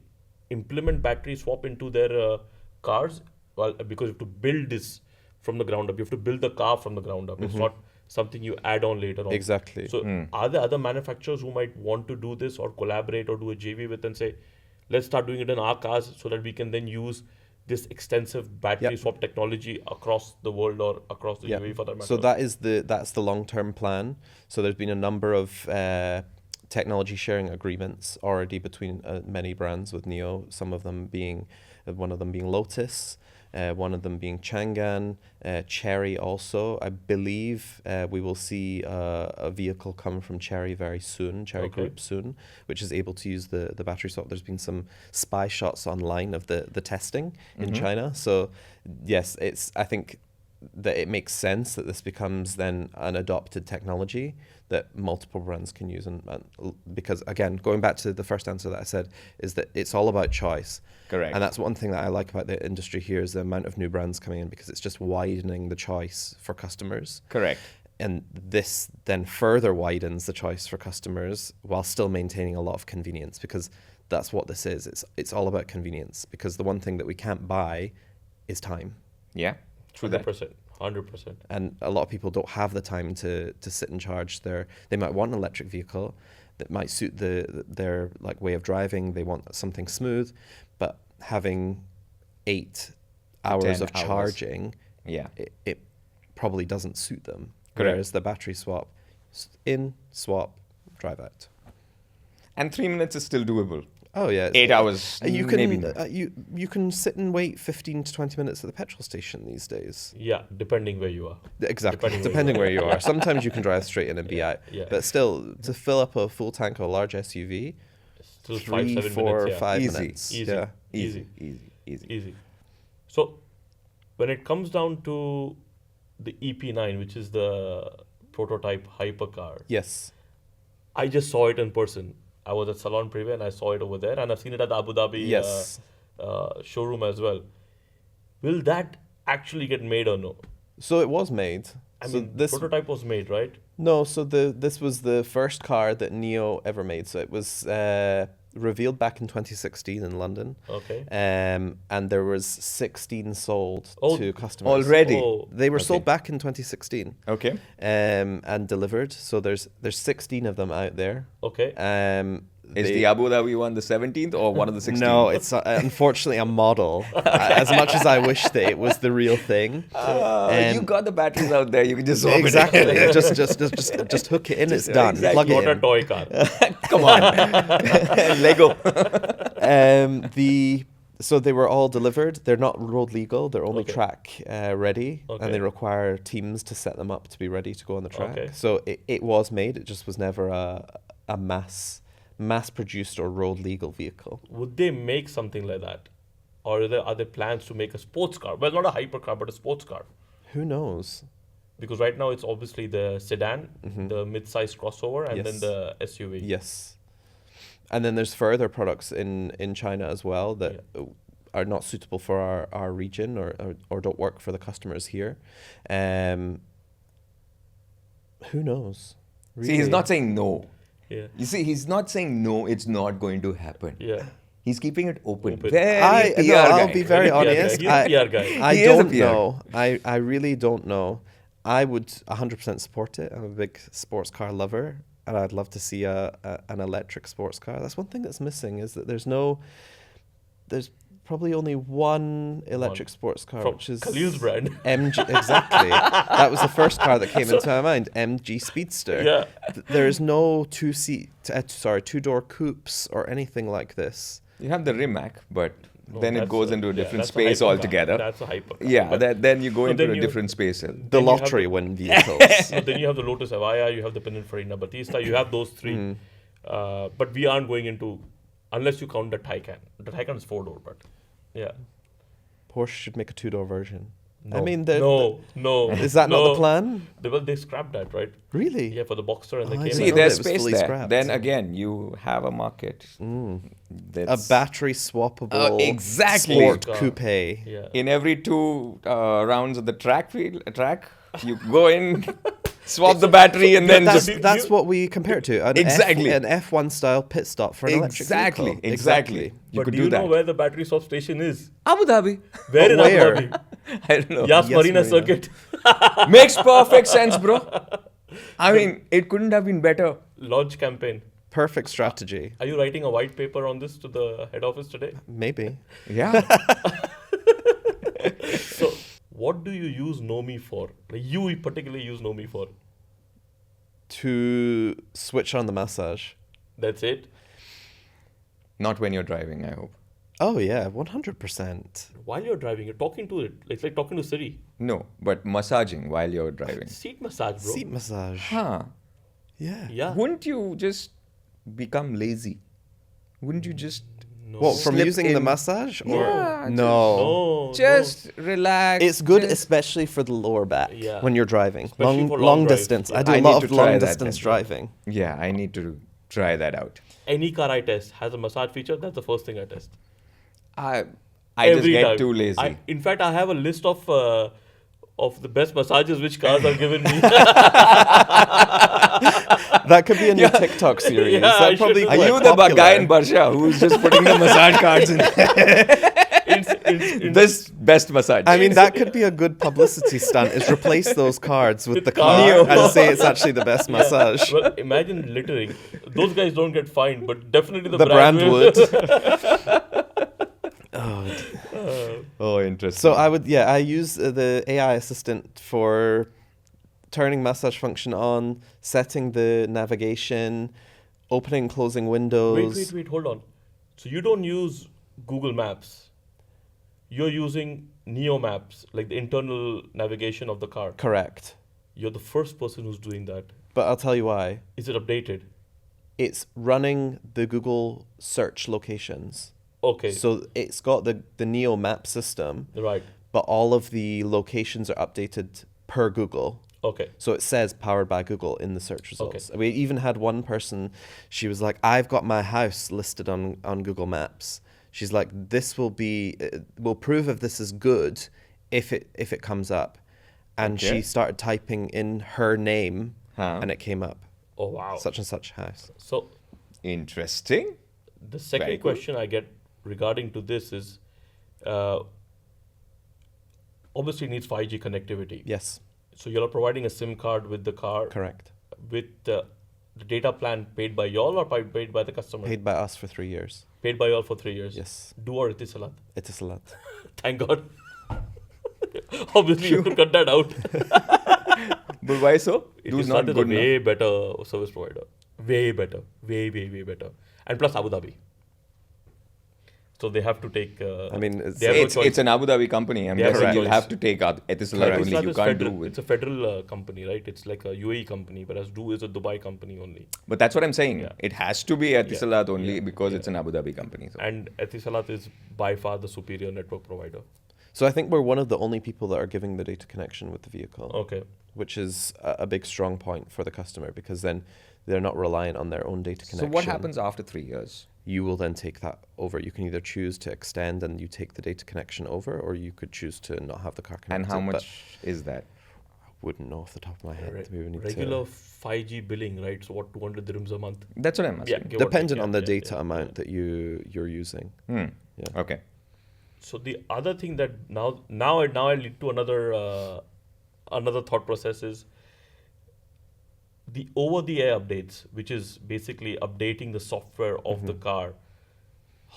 Speaker 2: implement battery swap into their cars? Well, because you have to build this from the ground up. You have to build the car from the ground up. It's not something you add on later on.
Speaker 3: Exactly.
Speaker 2: So are there other manufacturers who might want to do this or collaborate or do a JV with and say, let's start doing it in our cars so that we can then use this extensive battery
Speaker 3: Yep.
Speaker 2: swap technology across the world or across the UAE for that matter?
Speaker 3: So that's the long-term plan. So there's been a number of technology sharing agreements already between many brands with NIO. Some of them being one of them being Lotus, one of them being Changan, Chery also. I believe we will see a vehicle come from Chery very soon, Chery
Speaker 2: Okay.
Speaker 3: Group soon, which is able to use the battery swap. There's been some spy shots online of the testing in China. So yes, I think that it makes sense that this becomes then an adopted technology that multiple brands can use. And because again, going back to the first answer that I said, is that it's all about choice.
Speaker 1: Correct.
Speaker 3: And that's one thing that I like about the industry here is the amount of new brands coming in, because it's just widening the choice for customers.
Speaker 1: Correct.
Speaker 3: And this then further widens the choice for customers while still maintaining a lot of convenience, because that's what this is. It's all about convenience, because the one thing that we can't buy is time.
Speaker 1: Yeah, true that.
Speaker 2: 100%.
Speaker 3: And a lot of people don't have the time to sit and charge they might want an electric vehicle that might suit their like way of driving. They want something smooth, but having 8 hours
Speaker 1: 10
Speaker 3: of
Speaker 1: hours.
Speaker 3: charging,
Speaker 1: Yeah.
Speaker 3: it probably doesn't suit them.
Speaker 1: Correct.
Speaker 3: Whereas the battery swap, in, swap, drive out.
Speaker 1: And 3 minutes is still doable.
Speaker 3: Oh yeah,
Speaker 1: 8 hours,
Speaker 3: You can
Speaker 1: maybe not.
Speaker 3: you can sit and wait 15 to 20 minutes at the petrol station these days.
Speaker 2: Yeah, depending where you are.
Speaker 3: Exactly,
Speaker 2: Depending
Speaker 3: depending where you are. Sometimes you can drive straight in and be out.
Speaker 2: Yeah.
Speaker 3: But still, to fill up a full tank of a large SUV,
Speaker 2: Still
Speaker 3: 3,
Speaker 2: 5-7
Speaker 3: 4,
Speaker 2: minutes. Yeah.
Speaker 3: 5
Speaker 1: Easy.
Speaker 3: minutes.
Speaker 2: Easy.
Speaker 3: Yeah.
Speaker 2: Easy. So, when it comes down to the EP9, which is the prototype hypercar,
Speaker 3: Yes.
Speaker 2: I just saw it in person. I was at Salon Privé and I saw it over there, and I've seen it at the Abu Dhabi
Speaker 3: Yes.
Speaker 2: showroom as well. Will that actually get made or no?
Speaker 3: So it was made.
Speaker 2: I
Speaker 3: So
Speaker 2: mean,
Speaker 3: this
Speaker 2: prototype was made, right?
Speaker 3: no. So this was the first car that NIO ever made. So it was revealed back in 2016 in London.
Speaker 2: Okay.
Speaker 3: And there was 16 sold
Speaker 2: Oh,
Speaker 3: to customers.
Speaker 1: Already?
Speaker 2: Oh,
Speaker 3: They were
Speaker 1: Okay.
Speaker 3: sold back in 2016.
Speaker 1: Okay.
Speaker 3: And delivered. So there's 16 of them out there.
Speaker 2: okay.
Speaker 1: Is the Abu Dhabi one the 17th or one of the 16th?
Speaker 3: No, it's unfortunately a model. As much as I wish that it was the real thing.
Speaker 1: You got the batteries out there. You can just swap
Speaker 3: Exactly.
Speaker 1: it.
Speaker 3: just hook it in. It's done.
Speaker 1: exactly.
Speaker 3: Plug
Speaker 2: What
Speaker 3: it
Speaker 2: a
Speaker 3: in.
Speaker 2: toy car.
Speaker 1: Come on. Lego.
Speaker 3: So they were all delivered. They're not road legal. They're only
Speaker 2: Okay.
Speaker 3: track ready,
Speaker 2: Okay.
Speaker 3: and they require teams to set them up to be ready to go on the track.
Speaker 2: Okay.
Speaker 3: So it was made. It just was never a mass produced or road legal vehicle.
Speaker 2: Would they make something like that? Or are there plans to make a sports car? Well, not a hypercar, but a sports car.
Speaker 3: Who knows?
Speaker 2: Because right now it's obviously the sedan, the mid-sized crossover, and then
Speaker 3: Yes.
Speaker 2: the SUV.
Speaker 3: Yes. And then there's further products in China as well that are not suitable for our region or don't work for the customers here. Who knows?
Speaker 1: See, he's not saying no.
Speaker 2: Yeah.
Speaker 1: You see, he's not saying no, it's not going to happen.
Speaker 2: Yeah.
Speaker 1: He's keeping it open.
Speaker 2: Open.
Speaker 1: Very PR
Speaker 3: I'll
Speaker 1: guy.
Speaker 3: be very
Speaker 2: Very PR guy.
Speaker 3: honest.
Speaker 2: He's a PR guy.
Speaker 3: I
Speaker 1: He is a
Speaker 3: don't
Speaker 1: PR.
Speaker 3: know. I really don't know. I would 100% support it. I'm a big sports car lover, and I'd love to see an electric sports car. That's one thing that's missing, is that there's probably only one electric sports car,
Speaker 2: From
Speaker 3: which is
Speaker 2: Khalil's brand.
Speaker 3: MG. Exactly. That was the first car that came into my mind. MG Speedster.
Speaker 2: Yeah.
Speaker 3: There is no two-door coupes or anything like this.
Speaker 1: You have the Rimac, but
Speaker 2: No,
Speaker 1: then it
Speaker 2: that's
Speaker 1: goes into a
Speaker 2: yeah,
Speaker 1: different
Speaker 2: that's a
Speaker 1: space
Speaker 2: hypercar.
Speaker 1: altogether.
Speaker 2: That's a hypercar.
Speaker 1: Yeah,
Speaker 2: But
Speaker 1: then you go
Speaker 2: So
Speaker 1: into
Speaker 2: then
Speaker 1: a
Speaker 2: you-
Speaker 1: different space.
Speaker 3: The
Speaker 2: Then you have
Speaker 3: lottery
Speaker 2: the-
Speaker 3: win vehicles.
Speaker 2: so then you have the Lotus Avaya, you have the Pininfarina Batista, you have those three. But we aren't going into, unless you count the Taycan. The Taycan is 4-door, but yeah.
Speaker 3: Porsche should make a two-door version.
Speaker 2: No.
Speaker 3: I mean,
Speaker 2: no.
Speaker 3: is that not the plan?
Speaker 2: They scrapped that, right?
Speaker 3: Really?
Speaker 2: Yeah, for the Boxster and the
Speaker 3: Oh, I
Speaker 2: Cayman.
Speaker 3: didn't
Speaker 1: See,
Speaker 3: know
Speaker 1: there's
Speaker 3: that it was
Speaker 1: space
Speaker 3: fully
Speaker 1: there.
Speaker 3: scrapped.
Speaker 1: Then again, you have a market.
Speaker 3: A
Speaker 1: That's
Speaker 3: battery swappable
Speaker 1: exactly.
Speaker 3: sport
Speaker 2: Car.
Speaker 3: coupe.
Speaker 2: Yeah.
Speaker 1: in every 2 rounds of the track, you go in, swap the battery, and then
Speaker 3: that's
Speaker 1: just
Speaker 3: that's what we compare it to.
Speaker 1: Exactly.
Speaker 3: An F1 style pit stop for an electric vehicle.
Speaker 1: exactly. You
Speaker 2: But
Speaker 1: could
Speaker 2: do you
Speaker 1: do
Speaker 2: know
Speaker 1: that.
Speaker 2: where the battery swap station is?
Speaker 1: Abu Dhabi.
Speaker 2: Where in
Speaker 3: where?
Speaker 2: Abu Dhabi?
Speaker 1: I don't know.
Speaker 2: Yas
Speaker 3: Yes
Speaker 2: Marina
Speaker 3: Marina.
Speaker 2: Circuit.
Speaker 1: Makes perfect sense, bro. I mean, it couldn't have been better.
Speaker 2: Launch campaign.
Speaker 3: Perfect strategy.
Speaker 2: Are you writing a white paper on this to the head office today?
Speaker 3: Maybe.
Speaker 1: Yeah.
Speaker 2: So, what do you use Nomi for? Like you particularly use Nomi for?
Speaker 3: To switch on the massage.
Speaker 2: That's it?
Speaker 1: Not when you're driving, I hope.
Speaker 3: Oh yeah, 100%.
Speaker 2: While you're driving, you're talking to it. It's like talking to Siri.
Speaker 1: No, but massaging while you're driving.
Speaker 2: Seat massage, bro.
Speaker 3: Seat massage.
Speaker 1: Huh.
Speaker 3: Yeah.
Speaker 2: Yeah.
Speaker 1: Wouldn't you just become lazy? Wouldn't you just
Speaker 2: No.
Speaker 3: What, from
Speaker 1: Slip
Speaker 3: using the
Speaker 1: in.
Speaker 3: massage? Or
Speaker 1: Yeah,
Speaker 3: no.
Speaker 2: No.
Speaker 1: just relax?
Speaker 3: It's good,
Speaker 1: just-
Speaker 3: especially for the lower back
Speaker 2: Yeah.
Speaker 3: when you're driving.
Speaker 2: Especially
Speaker 3: Long,
Speaker 2: for
Speaker 3: long
Speaker 2: long drives.
Speaker 3: distance.
Speaker 2: Yeah.
Speaker 3: I do
Speaker 1: I
Speaker 3: a
Speaker 1: need
Speaker 3: lot
Speaker 1: to
Speaker 3: of
Speaker 1: try
Speaker 3: long
Speaker 1: that
Speaker 3: distance
Speaker 1: then.
Speaker 3: driving.
Speaker 1: Yeah, I need to try that out.
Speaker 2: Any car I test has a massage feature. That's the first thing I test.
Speaker 1: I just
Speaker 2: Every
Speaker 1: get
Speaker 2: time.
Speaker 1: too lazy.
Speaker 2: In fact, I have a list of the best massages which cars have given me.
Speaker 3: That could be a new TikTok series.
Speaker 2: Yeah,
Speaker 3: That'd
Speaker 2: I
Speaker 3: probably
Speaker 2: should
Speaker 3: be
Speaker 2: do
Speaker 1: Are
Speaker 2: that.
Speaker 1: you the
Speaker 3: popular.
Speaker 1: guy in Barsha who's just putting the massage cards in? This best massage.
Speaker 3: I mean, that could be a good publicity stunt, is replace those cards with the car
Speaker 1: NIO.
Speaker 3: and say it's actually the best massage.
Speaker 2: Well, imagine littering. Those guys don't get fined, but definitely
Speaker 3: The brand
Speaker 2: will.
Speaker 3: would.
Speaker 1: Oh, interesting.
Speaker 3: So I use the AI assistant for turning massage function on, setting the navigation, opening and closing windows.
Speaker 2: Wait, hold on. So you don't use Google Maps. You're using NIO Maps, like the internal navigation of the car.
Speaker 3: Correct.
Speaker 2: You're the first person who's doing that.
Speaker 3: But I'll tell you why.
Speaker 2: Is it updated?
Speaker 3: It's running the Google search locations.
Speaker 2: Okay.
Speaker 3: So it's got the NIO map system,
Speaker 2: Right.
Speaker 3: but all of the locations are updated per Google.
Speaker 2: Okay.
Speaker 3: So it says powered by Google in the search results. We even had one person, she was like, I've got my house listed on Google Maps. She's like, this will prove if this is good if it comes up. And
Speaker 1: Okay.
Speaker 3: she started typing in her name and it came up.
Speaker 2: Oh, wow.
Speaker 3: Such and such house.
Speaker 2: So
Speaker 1: Interesting.
Speaker 2: the second
Speaker 1: Very good.
Speaker 2: question I get regarding to this is, obviously it needs 5G connectivity.
Speaker 3: Yes,
Speaker 2: So you're providing a SIM card with the car,
Speaker 3: correct.
Speaker 2: with the data plan paid by y'all or paid by the customer?
Speaker 3: Paid by us for 3 years.
Speaker 2: Paid by y'all for 3 years.
Speaker 3: Yes,
Speaker 2: Do or it is salat.
Speaker 3: it is a lot.
Speaker 2: Thank God. Obviously, you could cut that out.
Speaker 1: But why so?
Speaker 2: It
Speaker 1: Dude's
Speaker 2: is
Speaker 1: not
Speaker 2: not
Speaker 1: good
Speaker 2: a
Speaker 1: enough.
Speaker 2: way better service provider. Way better. Way better. And plus Abu Dhabi. So they have to take.
Speaker 3: I mean, it's-
Speaker 2: they have no
Speaker 1: It's,
Speaker 2: choice.
Speaker 1: it's an Abu Dhabi company. I'm
Speaker 2: They have
Speaker 1: guessing
Speaker 2: no
Speaker 1: you'll
Speaker 2: choice.
Speaker 1: have to take Etisalat
Speaker 3: Correct.
Speaker 1: only.
Speaker 2: Etisalat
Speaker 1: You
Speaker 2: is
Speaker 1: can't do
Speaker 2: federal,
Speaker 1: with.
Speaker 2: it's a federal company, right? It's like a UAE company, whereas Do is a Dubai company only.
Speaker 1: But that's what I'm saying.
Speaker 2: Yeah.
Speaker 1: It has to be Etisalat only
Speaker 2: Yeah.
Speaker 1: because
Speaker 2: Yeah.
Speaker 1: it's an Abu Dhabi company. So.
Speaker 2: And Etisalat is by far the superior network provider.
Speaker 3: So I think we're one of the only people that are giving the data connection with the vehicle,
Speaker 2: Okay.
Speaker 3: which is a big strong point for the customer, because then they're not reliant on their own data
Speaker 1: So
Speaker 3: connection.
Speaker 1: what happens after 3 years?
Speaker 3: You will then take that over. You can either choose to extend and you take the data connection over, or you could choose to not have the car connected.
Speaker 1: And how
Speaker 3: but
Speaker 1: much is that?
Speaker 3: I wouldn't know off the top of my head. We would need
Speaker 2: Regular
Speaker 3: to,
Speaker 2: 5G billing, right? So what, 200 dirhams a month?
Speaker 1: That's what I'm asking.
Speaker 2: give or take,
Speaker 3: dependent
Speaker 2: yeah,
Speaker 3: on the
Speaker 2: yeah,
Speaker 3: data
Speaker 2: yeah,
Speaker 3: amount
Speaker 2: yeah.
Speaker 3: that you're using.
Speaker 1: Hmm.
Speaker 3: Yeah.
Speaker 1: Okay.
Speaker 2: So the other thing that now I lead to another thought process is the over-the-air updates, which is basically updating the software of the car.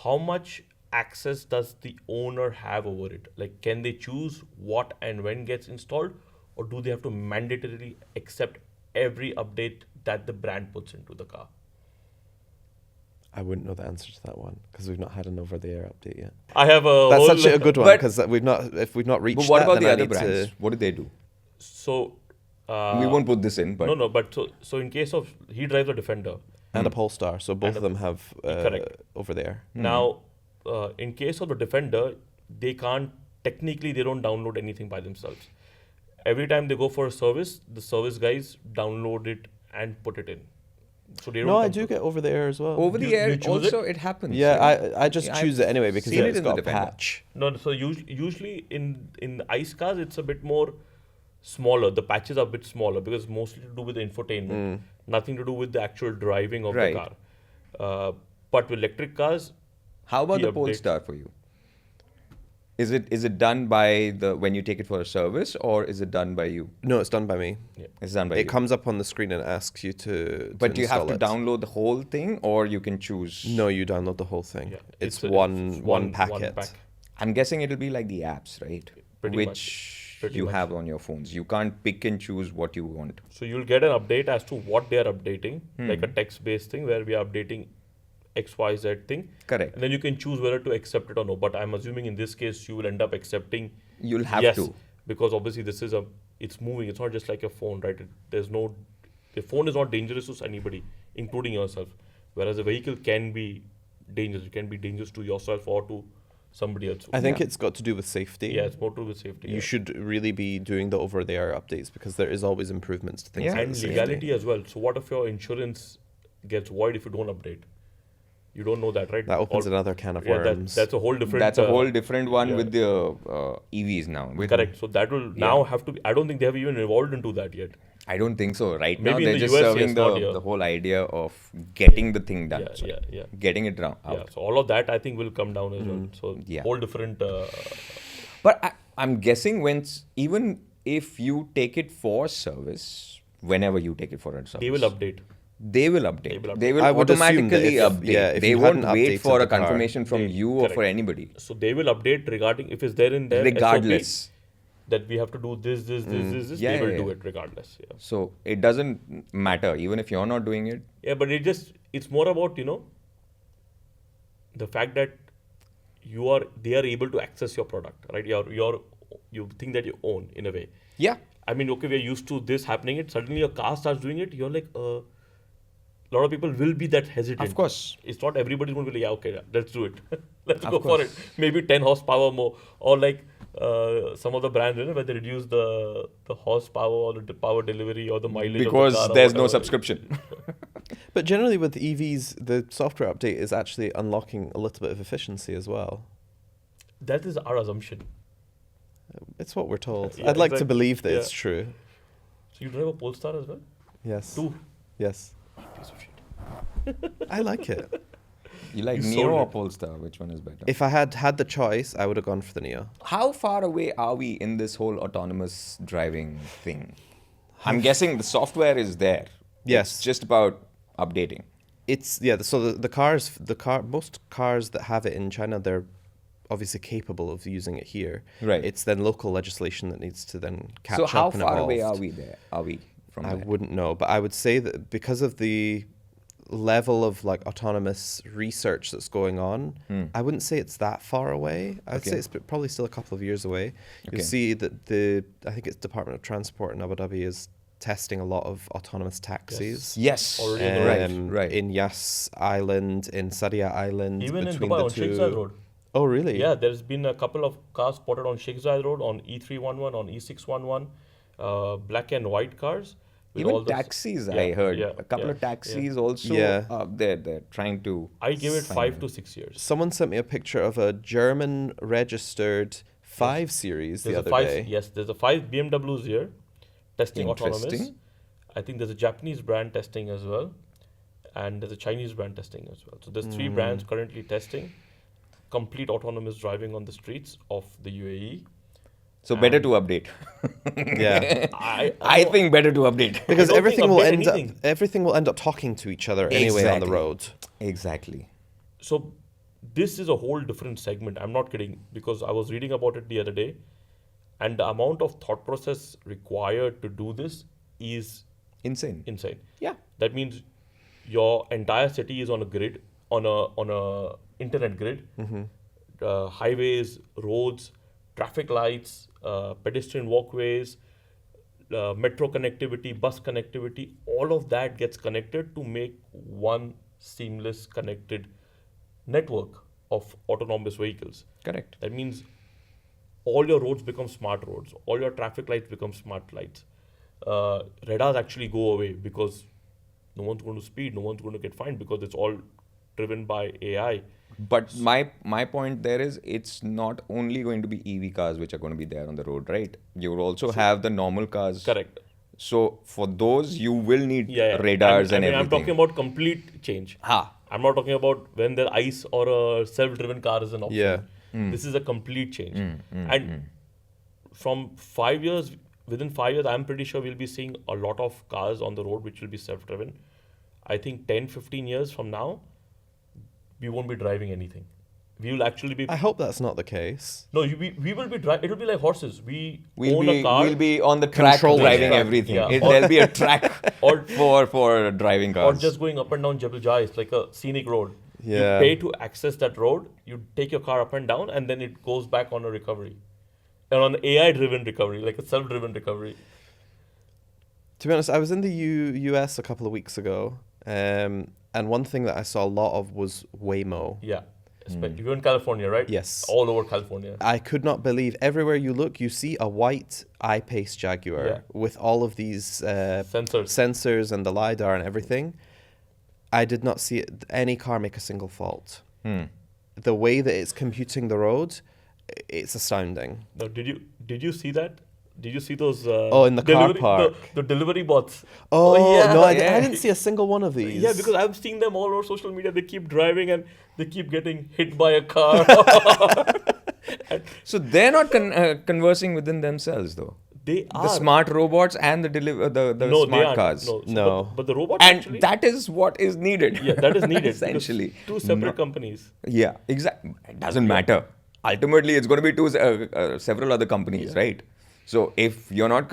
Speaker 2: How much access does the owner have over it? Like, can they choose what and when gets installed, or do they have to mandatorily accept every update that the brand puts into the car?
Speaker 3: I wouldn't know the answer to that one because we've not had an over-the-air update yet.
Speaker 2: I have a
Speaker 3: That's
Speaker 2: whole
Speaker 3: actually a good one
Speaker 1: But-
Speaker 3: because if we've not reached
Speaker 1: But what
Speaker 3: that,
Speaker 1: about
Speaker 3: then
Speaker 1: the
Speaker 3: I
Speaker 1: other
Speaker 3: need to-
Speaker 1: brands? What do they do?
Speaker 2: So
Speaker 1: We won't put this in, but
Speaker 2: no, but so in case of he drives a Defender.
Speaker 3: and a Polestar, so both of them have
Speaker 2: Correct.
Speaker 3: over-the-air.
Speaker 2: Now, in case of the Defender, they don't download anything by themselves. Every time they go for a service, the service guys download it and put it in. So they don't.
Speaker 3: No, I
Speaker 2: come
Speaker 3: do
Speaker 2: to-
Speaker 3: get over-the-air as well.
Speaker 1: over the
Speaker 2: You
Speaker 1: air
Speaker 2: choose
Speaker 1: also it happens.
Speaker 3: Yeah,
Speaker 1: right?
Speaker 3: I just
Speaker 1: Yeah,
Speaker 3: choose
Speaker 1: I've
Speaker 3: it anyway because
Speaker 1: seen it
Speaker 3: it's
Speaker 1: in the
Speaker 3: got a
Speaker 1: Defender.
Speaker 3: patch.
Speaker 2: No, so usually in the ICE cars, it's a bit more smaller. The patches are a bit smaller because mostly to do with the infotainment, nothing to do with the actual driving of
Speaker 1: Right.
Speaker 2: the car. But with electric cars,
Speaker 1: How about
Speaker 2: the
Speaker 1: the
Speaker 2: updates.
Speaker 1: Polestar for you? Is it done by when you take it for a service, or is it done by you?
Speaker 3: No, it's done by me.
Speaker 1: It's done by you.
Speaker 3: It comes up on the screen and asks you to
Speaker 1: But you have
Speaker 3: install
Speaker 1: to
Speaker 3: it.
Speaker 1: download the whole thing, or you can choose.
Speaker 3: No, you download the whole thing.
Speaker 2: Yeah,
Speaker 3: It's
Speaker 2: it's
Speaker 3: one packet.
Speaker 2: pack.
Speaker 1: I'm guessing it'll be like the apps, right?
Speaker 2: Pretty
Speaker 1: Which
Speaker 2: much. Pretty
Speaker 1: you
Speaker 2: much.
Speaker 1: have on your phones. You can't pick and choose what you want.
Speaker 2: So you'll get an update as to what they are updating, like a text-based thing where we are updating XYZ thing.
Speaker 1: Correct.
Speaker 2: And then you can choose whether to accept it or no. But I'm assuming in this case you will end up accepting.
Speaker 1: You'll have
Speaker 2: yes,
Speaker 1: to.
Speaker 2: because obviously it's moving. It's not just like a phone, right? The phone is not dangerous to anybody, including yourself. Whereas a vehicle can be dangerous. It can be dangerous to yourself or to somebody else.
Speaker 3: I think
Speaker 1: Yeah.
Speaker 3: it's got to do with safety.
Speaker 2: Yeah, it's more to do with safety.
Speaker 3: You should really be doing the over-the-air updates because there is always improvements to things
Speaker 1: Yeah.
Speaker 3: like
Speaker 2: And
Speaker 3: the safety.
Speaker 2: legality as well. So what if your insurance gets void if you don't update? You don't know that, right?
Speaker 3: That opens
Speaker 2: Or-
Speaker 3: another can of
Speaker 2: Yeah,
Speaker 3: worms.
Speaker 2: that's a whole different.
Speaker 1: That's a whole different one
Speaker 2: yeah.
Speaker 1: with the EVs now.
Speaker 2: Correct. So that will now have to be. I don't think they have even evolved into that yet.
Speaker 1: I don't think so. Right now,
Speaker 2: Maybe in
Speaker 1: they're
Speaker 2: the
Speaker 1: just
Speaker 2: US,
Speaker 1: serving
Speaker 2: yes, not here.
Speaker 1: the whole idea of getting the thing done.
Speaker 2: Yeah,
Speaker 1: Sorry.
Speaker 2: yeah.
Speaker 1: Getting it out.
Speaker 2: Yeah, so all of that I think will come down as well. So
Speaker 1: Yeah.
Speaker 2: whole different.
Speaker 1: But I'm guessing even if you take it for service, whenever you take it for a service,
Speaker 2: They will update.
Speaker 1: They will update. They will
Speaker 3: I would assume that
Speaker 1: automatically
Speaker 3: if-
Speaker 1: update.
Speaker 3: yeah, if
Speaker 1: They
Speaker 3: you
Speaker 1: won't
Speaker 3: hadn't
Speaker 1: wait
Speaker 3: updated
Speaker 1: for
Speaker 3: the
Speaker 1: a
Speaker 3: car-
Speaker 1: confirmation from
Speaker 2: They-
Speaker 1: you or for
Speaker 2: correct.
Speaker 1: anybody.
Speaker 2: So they will update regarding if it's there in their
Speaker 1: Regardless.
Speaker 2: SOP that we have to do this.
Speaker 1: Yeah,
Speaker 2: They will
Speaker 1: yeah,
Speaker 2: do
Speaker 1: yeah.
Speaker 2: it regardless. Yeah.
Speaker 1: So it doesn't matter, even if you're not doing it.
Speaker 2: Yeah, but it's more about, the fact that they are able to access your product, right? You think that you own in a way.
Speaker 1: Yeah.
Speaker 2: I mean, okay, we're used to this happening. It suddenly your car starts doing it. You're like, a lot of people will be that hesitant.
Speaker 1: Of course.
Speaker 2: It's not everybody's going to be like, yeah, okay, let's do it. Let's
Speaker 1: Of
Speaker 2: go for it.
Speaker 1: course.
Speaker 2: Maybe 10 horsepower more, or like some of the brands, where they reduce the horsepower or the power delivery or the mileage
Speaker 1: Because
Speaker 2: of the car or
Speaker 1: there's no
Speaker 2: whatever.
Speaker 1: subscription.
Speaker 3: But generally with EVs, the software update is actually unlocking a little bit of efficiency as well.
Speaker 2: That is our assumption.
Speaker 3: It's what we're told.
Speaker 2: Yeah,
Speaker 3: I'd like to
Speaker 2: exactly.
Speaker 3: believe that
Speaker 2: Yeah.
Speaker 3: it's true.
Speaker 2: So you drive a Polestar as well?
Speaker 3: Yes.
Speaker 2: 2.
Speaker 3: Yes.
Speaker 2: Piece of shit.
Speaker 3: I like it.
Speaker 1: You like
Speaker 2: You
Speaker 1: NIO
Speaker 2: sold
Speaker 1: or
Speaker 2: it.
Speaker 1: Polestar? Which one is better?
Speaker 3: If I had had the choice, I would have gone for the NIO.
Speaker 1: How far away are we in this whole autonomous driving thing? I'm guessing the software is there.
Speaker 3: Yes.
Speaker 1: It's just about updating.
Speaker 3: So most cars that have it in China, they're obviously capable of using it here.
Speaker 1: Right.
Speaker 3: It's then local legislation that needs to then catch
Speaker 1: So
Speaker 3: up
Speaker 1: how
Speaker 3: and
Speaker 1: far
Speaker 3: evolve.
Speaker 1: away are we there? Are we from
Speaker 3: I
Speaker 1: there?
Speaker 3: wouldn't know, but I would say that because of the level of like autonomous research that's going on, I wouldn't say it's that far away. I'd
Speaker 1: Okay.
Speaker 3: say it's probably still a couple of years away.
Speaker 1: Okay.
Speaker 3: You'll see that I think it's Department of Transport in Abu Dhabi is testing a lot of autonomous taxis.
Speaker 1: Yes.
Speaker 2: Already on the road.
Speaker 1: Right.
Speaker 3: In Yas Island, in Sadia Island,
Speaker 2: Even in
Speaker 3: between
Speaker 2: Dubai
Speaker 3: the
Speaker 2: on
Speaker 3: two.
Speaker 2: Sheikh Zayed Road.
Speaker 3: Oh, really?
Speaker 2: Yeah, there's been a couple of cars spotted on Sheikh Zayed Road, on E311, on E611, black and white cars. with all
Speaker 1: Even
Speaker 2: the-
Speaker 1: taxis,
Speaker 2: Yeah,
Speaker 1: I heard.
Speaker 2: yeah,
Speaker 1: a couple
Speaker 2: yeah,
Speaker 1: of taxis
Speaker 2: yeah.
Speaker 1: also.
Speaker 3: Yeah.
Speaker 1: They're trying to.
Speaker 2: I give it
Speaker 1: sign
Speaker 2: 5
Speaker 1: them.
Speaker 2: to 6 years.
Speaker 3: Someone sent me a picture of a German registered 5 Series the
Speaker 2: There's a
Speaker 3: other
Speaker 2: 5,
Speaker 3: day.
Speaker 2: yes, there's a 5 BMWs here testing autonomous.
Speaker 1: Interesting.
Speaker 2: I think there's a Japanese brand testing as well, and there's a Chinese brand testing as well. So there's 3 brands currently testing complete autonomous driving on the streets of the UAE.
Speaker 1: So better to update.
Speaker 3: Yeah.
Speaker 1: I think better to update.
Speaker 3: Because
Speaker 2: don't
Speaker 3: everything
Speaker 2: think
Speaker 3: will
Speaker 2: update
Speaker 3: end up
Speaker 2: anything.
Speaker 3: everything will end up talking to each other anyway on the
Speaker 1: Exactly.
Speaker 3: road.
Speaker 1: Exactly.
Speaker 2: So this is a whole different segment. I'm not kidding, because I was reading about it the other day, and the amount of thought process required to do this is
Speaker 1: Insane.
Speaker 2: insane.
Speaker 1: Yeah.
Speaker 2: That means your entire city is on a grid, on a internet grid. Highways, roads, traffic lights, pedestrian walkways, metro connectivity, bus connectivity, all of that gets connected to make one seamless connected network of autonomous vehicles.
Speaker 1: Correct.
Speaker 2: That means all your roads become smart roads, all your traffic lights become smart lights. Radars actually go away because no one's going to speed, no one's going to get fined, because it's all driven by AI.
Speaker 1: But my point there is, it's not only going to be EV cars which are going to be there on the road, right? You will also have the normal cars.
Speaker 2: Correct.
Speaker 1: So for those, you will need
Speaker 2: Yeah.
Speaker 1: radars and
Speaker 2: I'm
Speaker 1: everything.
Speaker 2: talking about complete change.
Speaker 1: Ha.
Speaker 2: I'm not talking about when the ICE or a self-driven car is an option.
Speaker 3: Yeah.
Speaker 2: This is a complete change. And from 5 years, within 5 years, I'm pretty sure we'll be seeing a lot of cars on the road which will be self-driven. I think 10, 15 years from now, we won't be driving anything. We will actually be...
Speaker 3: I hope that's not the case.
Speaker 2: No, we will be driving. It will be like horses.
Speaker 1: We'll
Speaker 2: own a car.
Speaker 1: be on the track
Speaker 3: Controlling
Speaker 1: driving
Speaker 3: it.
Speaker 1: everything.
Speaker 2: Yeah.
Speaker 1: There'll be a track
Speaker 2: Or-
Speaker 1: for driving
Speaker 2: Or
Speaker 1: cars.
Speaker 2: just going up and down Jebel Jais. It's like a scenic road.
Speaker 3: Yeah.
Speaker 2: You pay to access that road, you take your car up and down, and then it goes back on a recovery. And on AI-driven recovery, like a self-driven recovery.
Speaker 3: To be honest, I was in the US a couple of weeks ago, and one thing that I saw a lot of was Waymo.
Speaker 2: Yeah. You're in California, right?
Speaker 3: Yes.
Speaker 2: All over California.
Speaker 3: I could not believe everywhere you look, you see a white I-Pace Jaguar
Speaker 2: Yeah.
Speaker 3: with all of these sensors and the LiDAR and everything. I did not see any car make a single fault. The way that it's computing the road, it's astounding.
Speaker 2: Now, did you see that? Did you see those?
Speaker 3: In the car park.
Speaker 2: The delivery bots.
Speaker 3: Oh,
Speaker 1: yeah,
Speaker 3: no, I
Speaker 1: yeah.
Speaker 3: didn't see a single one of these.
Speaker 2: Yeah, because I'm seeing them all over social media. They keep driving and they keep getting hit by a car.
Speaker 1: So they're not conversing within themselves, though.
Speaker 2: They are.
Speaker 1: The smart robots and the
Speaker 2: no, they
Speaker 1: smart
Speaker 2: aren't.
Speaker 1: cars.
Speaker 2: No. So
Speaker 3: No.
Speaker 2: But the robots
Speaker 1: And
Speaker 2: actually.
Speaker 1: that is what is needed.
Speaker 2: Yeah, that is needed.
Speaker 1: Essentially.
Speaker 2: Because two separate companies.
Speaker 1: Yeah, exactly. It doesn't matter. Ultimately, it's going to be several other companies, right? So if you're not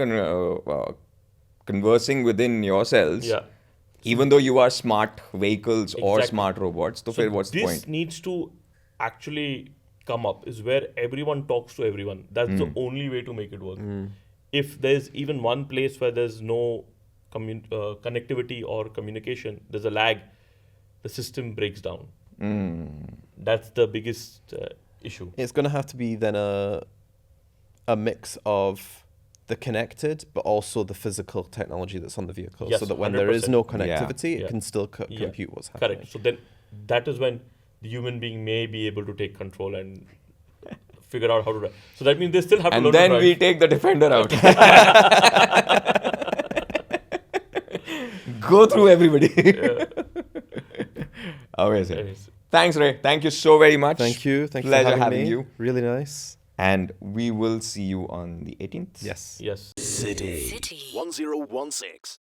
Speaker 1: conversing within yourselves,
Speaker 2: Yeah.
Speaker 1: even though you are smart vehicles or
Speaker 2: Exactly.
Speaker 1: smart robots, so what's the
Speaker 2: this
Speaker 1: point?
Speaker 2: needs to actually come up is where everyone talks to everyone. That's the only way to make it work. If there's even one place where there's no connectivity or communication, there's a lag, the system breaks down. That's the biggest issue.
Speaker 3: It's going to have to be then a mix of the connected, but also the physical technology that's on the vehicle,
Speaker 2: Yes,
Speaker 3: so that when there is
Speaker 2: 100%.
Speaker 3: no connectivity,
Speaker 2: Yeah.
Speaker 3: it can still
Speaker 2: Yeah.
Speaker 3: compute what's happening.
Speaker 2: Correct. So then that is when the human being may be able to take control and figure out how to drive. So that means they still have to learn
Speaker 1: And
Speaker 2: to
Speaker 1: then
Speaker 2: drive.
Speaker 1: we take the Defender out. Go through everybody. Always.
Speaker 2: Anyways.
Speaker 1: Thanks, Ray. Thank you so very much.
Speaker 3: Thank you. Thank you
Speaker 1: Pleasure
Speaker 3: for having me.
Speaker 1: you.
Speaker 3: Really nice.
Speaker 1: And we will see you on the 18th.
Speaker 3: Yes.
Speaker 2: Yes.
Speaker 4: City 1016.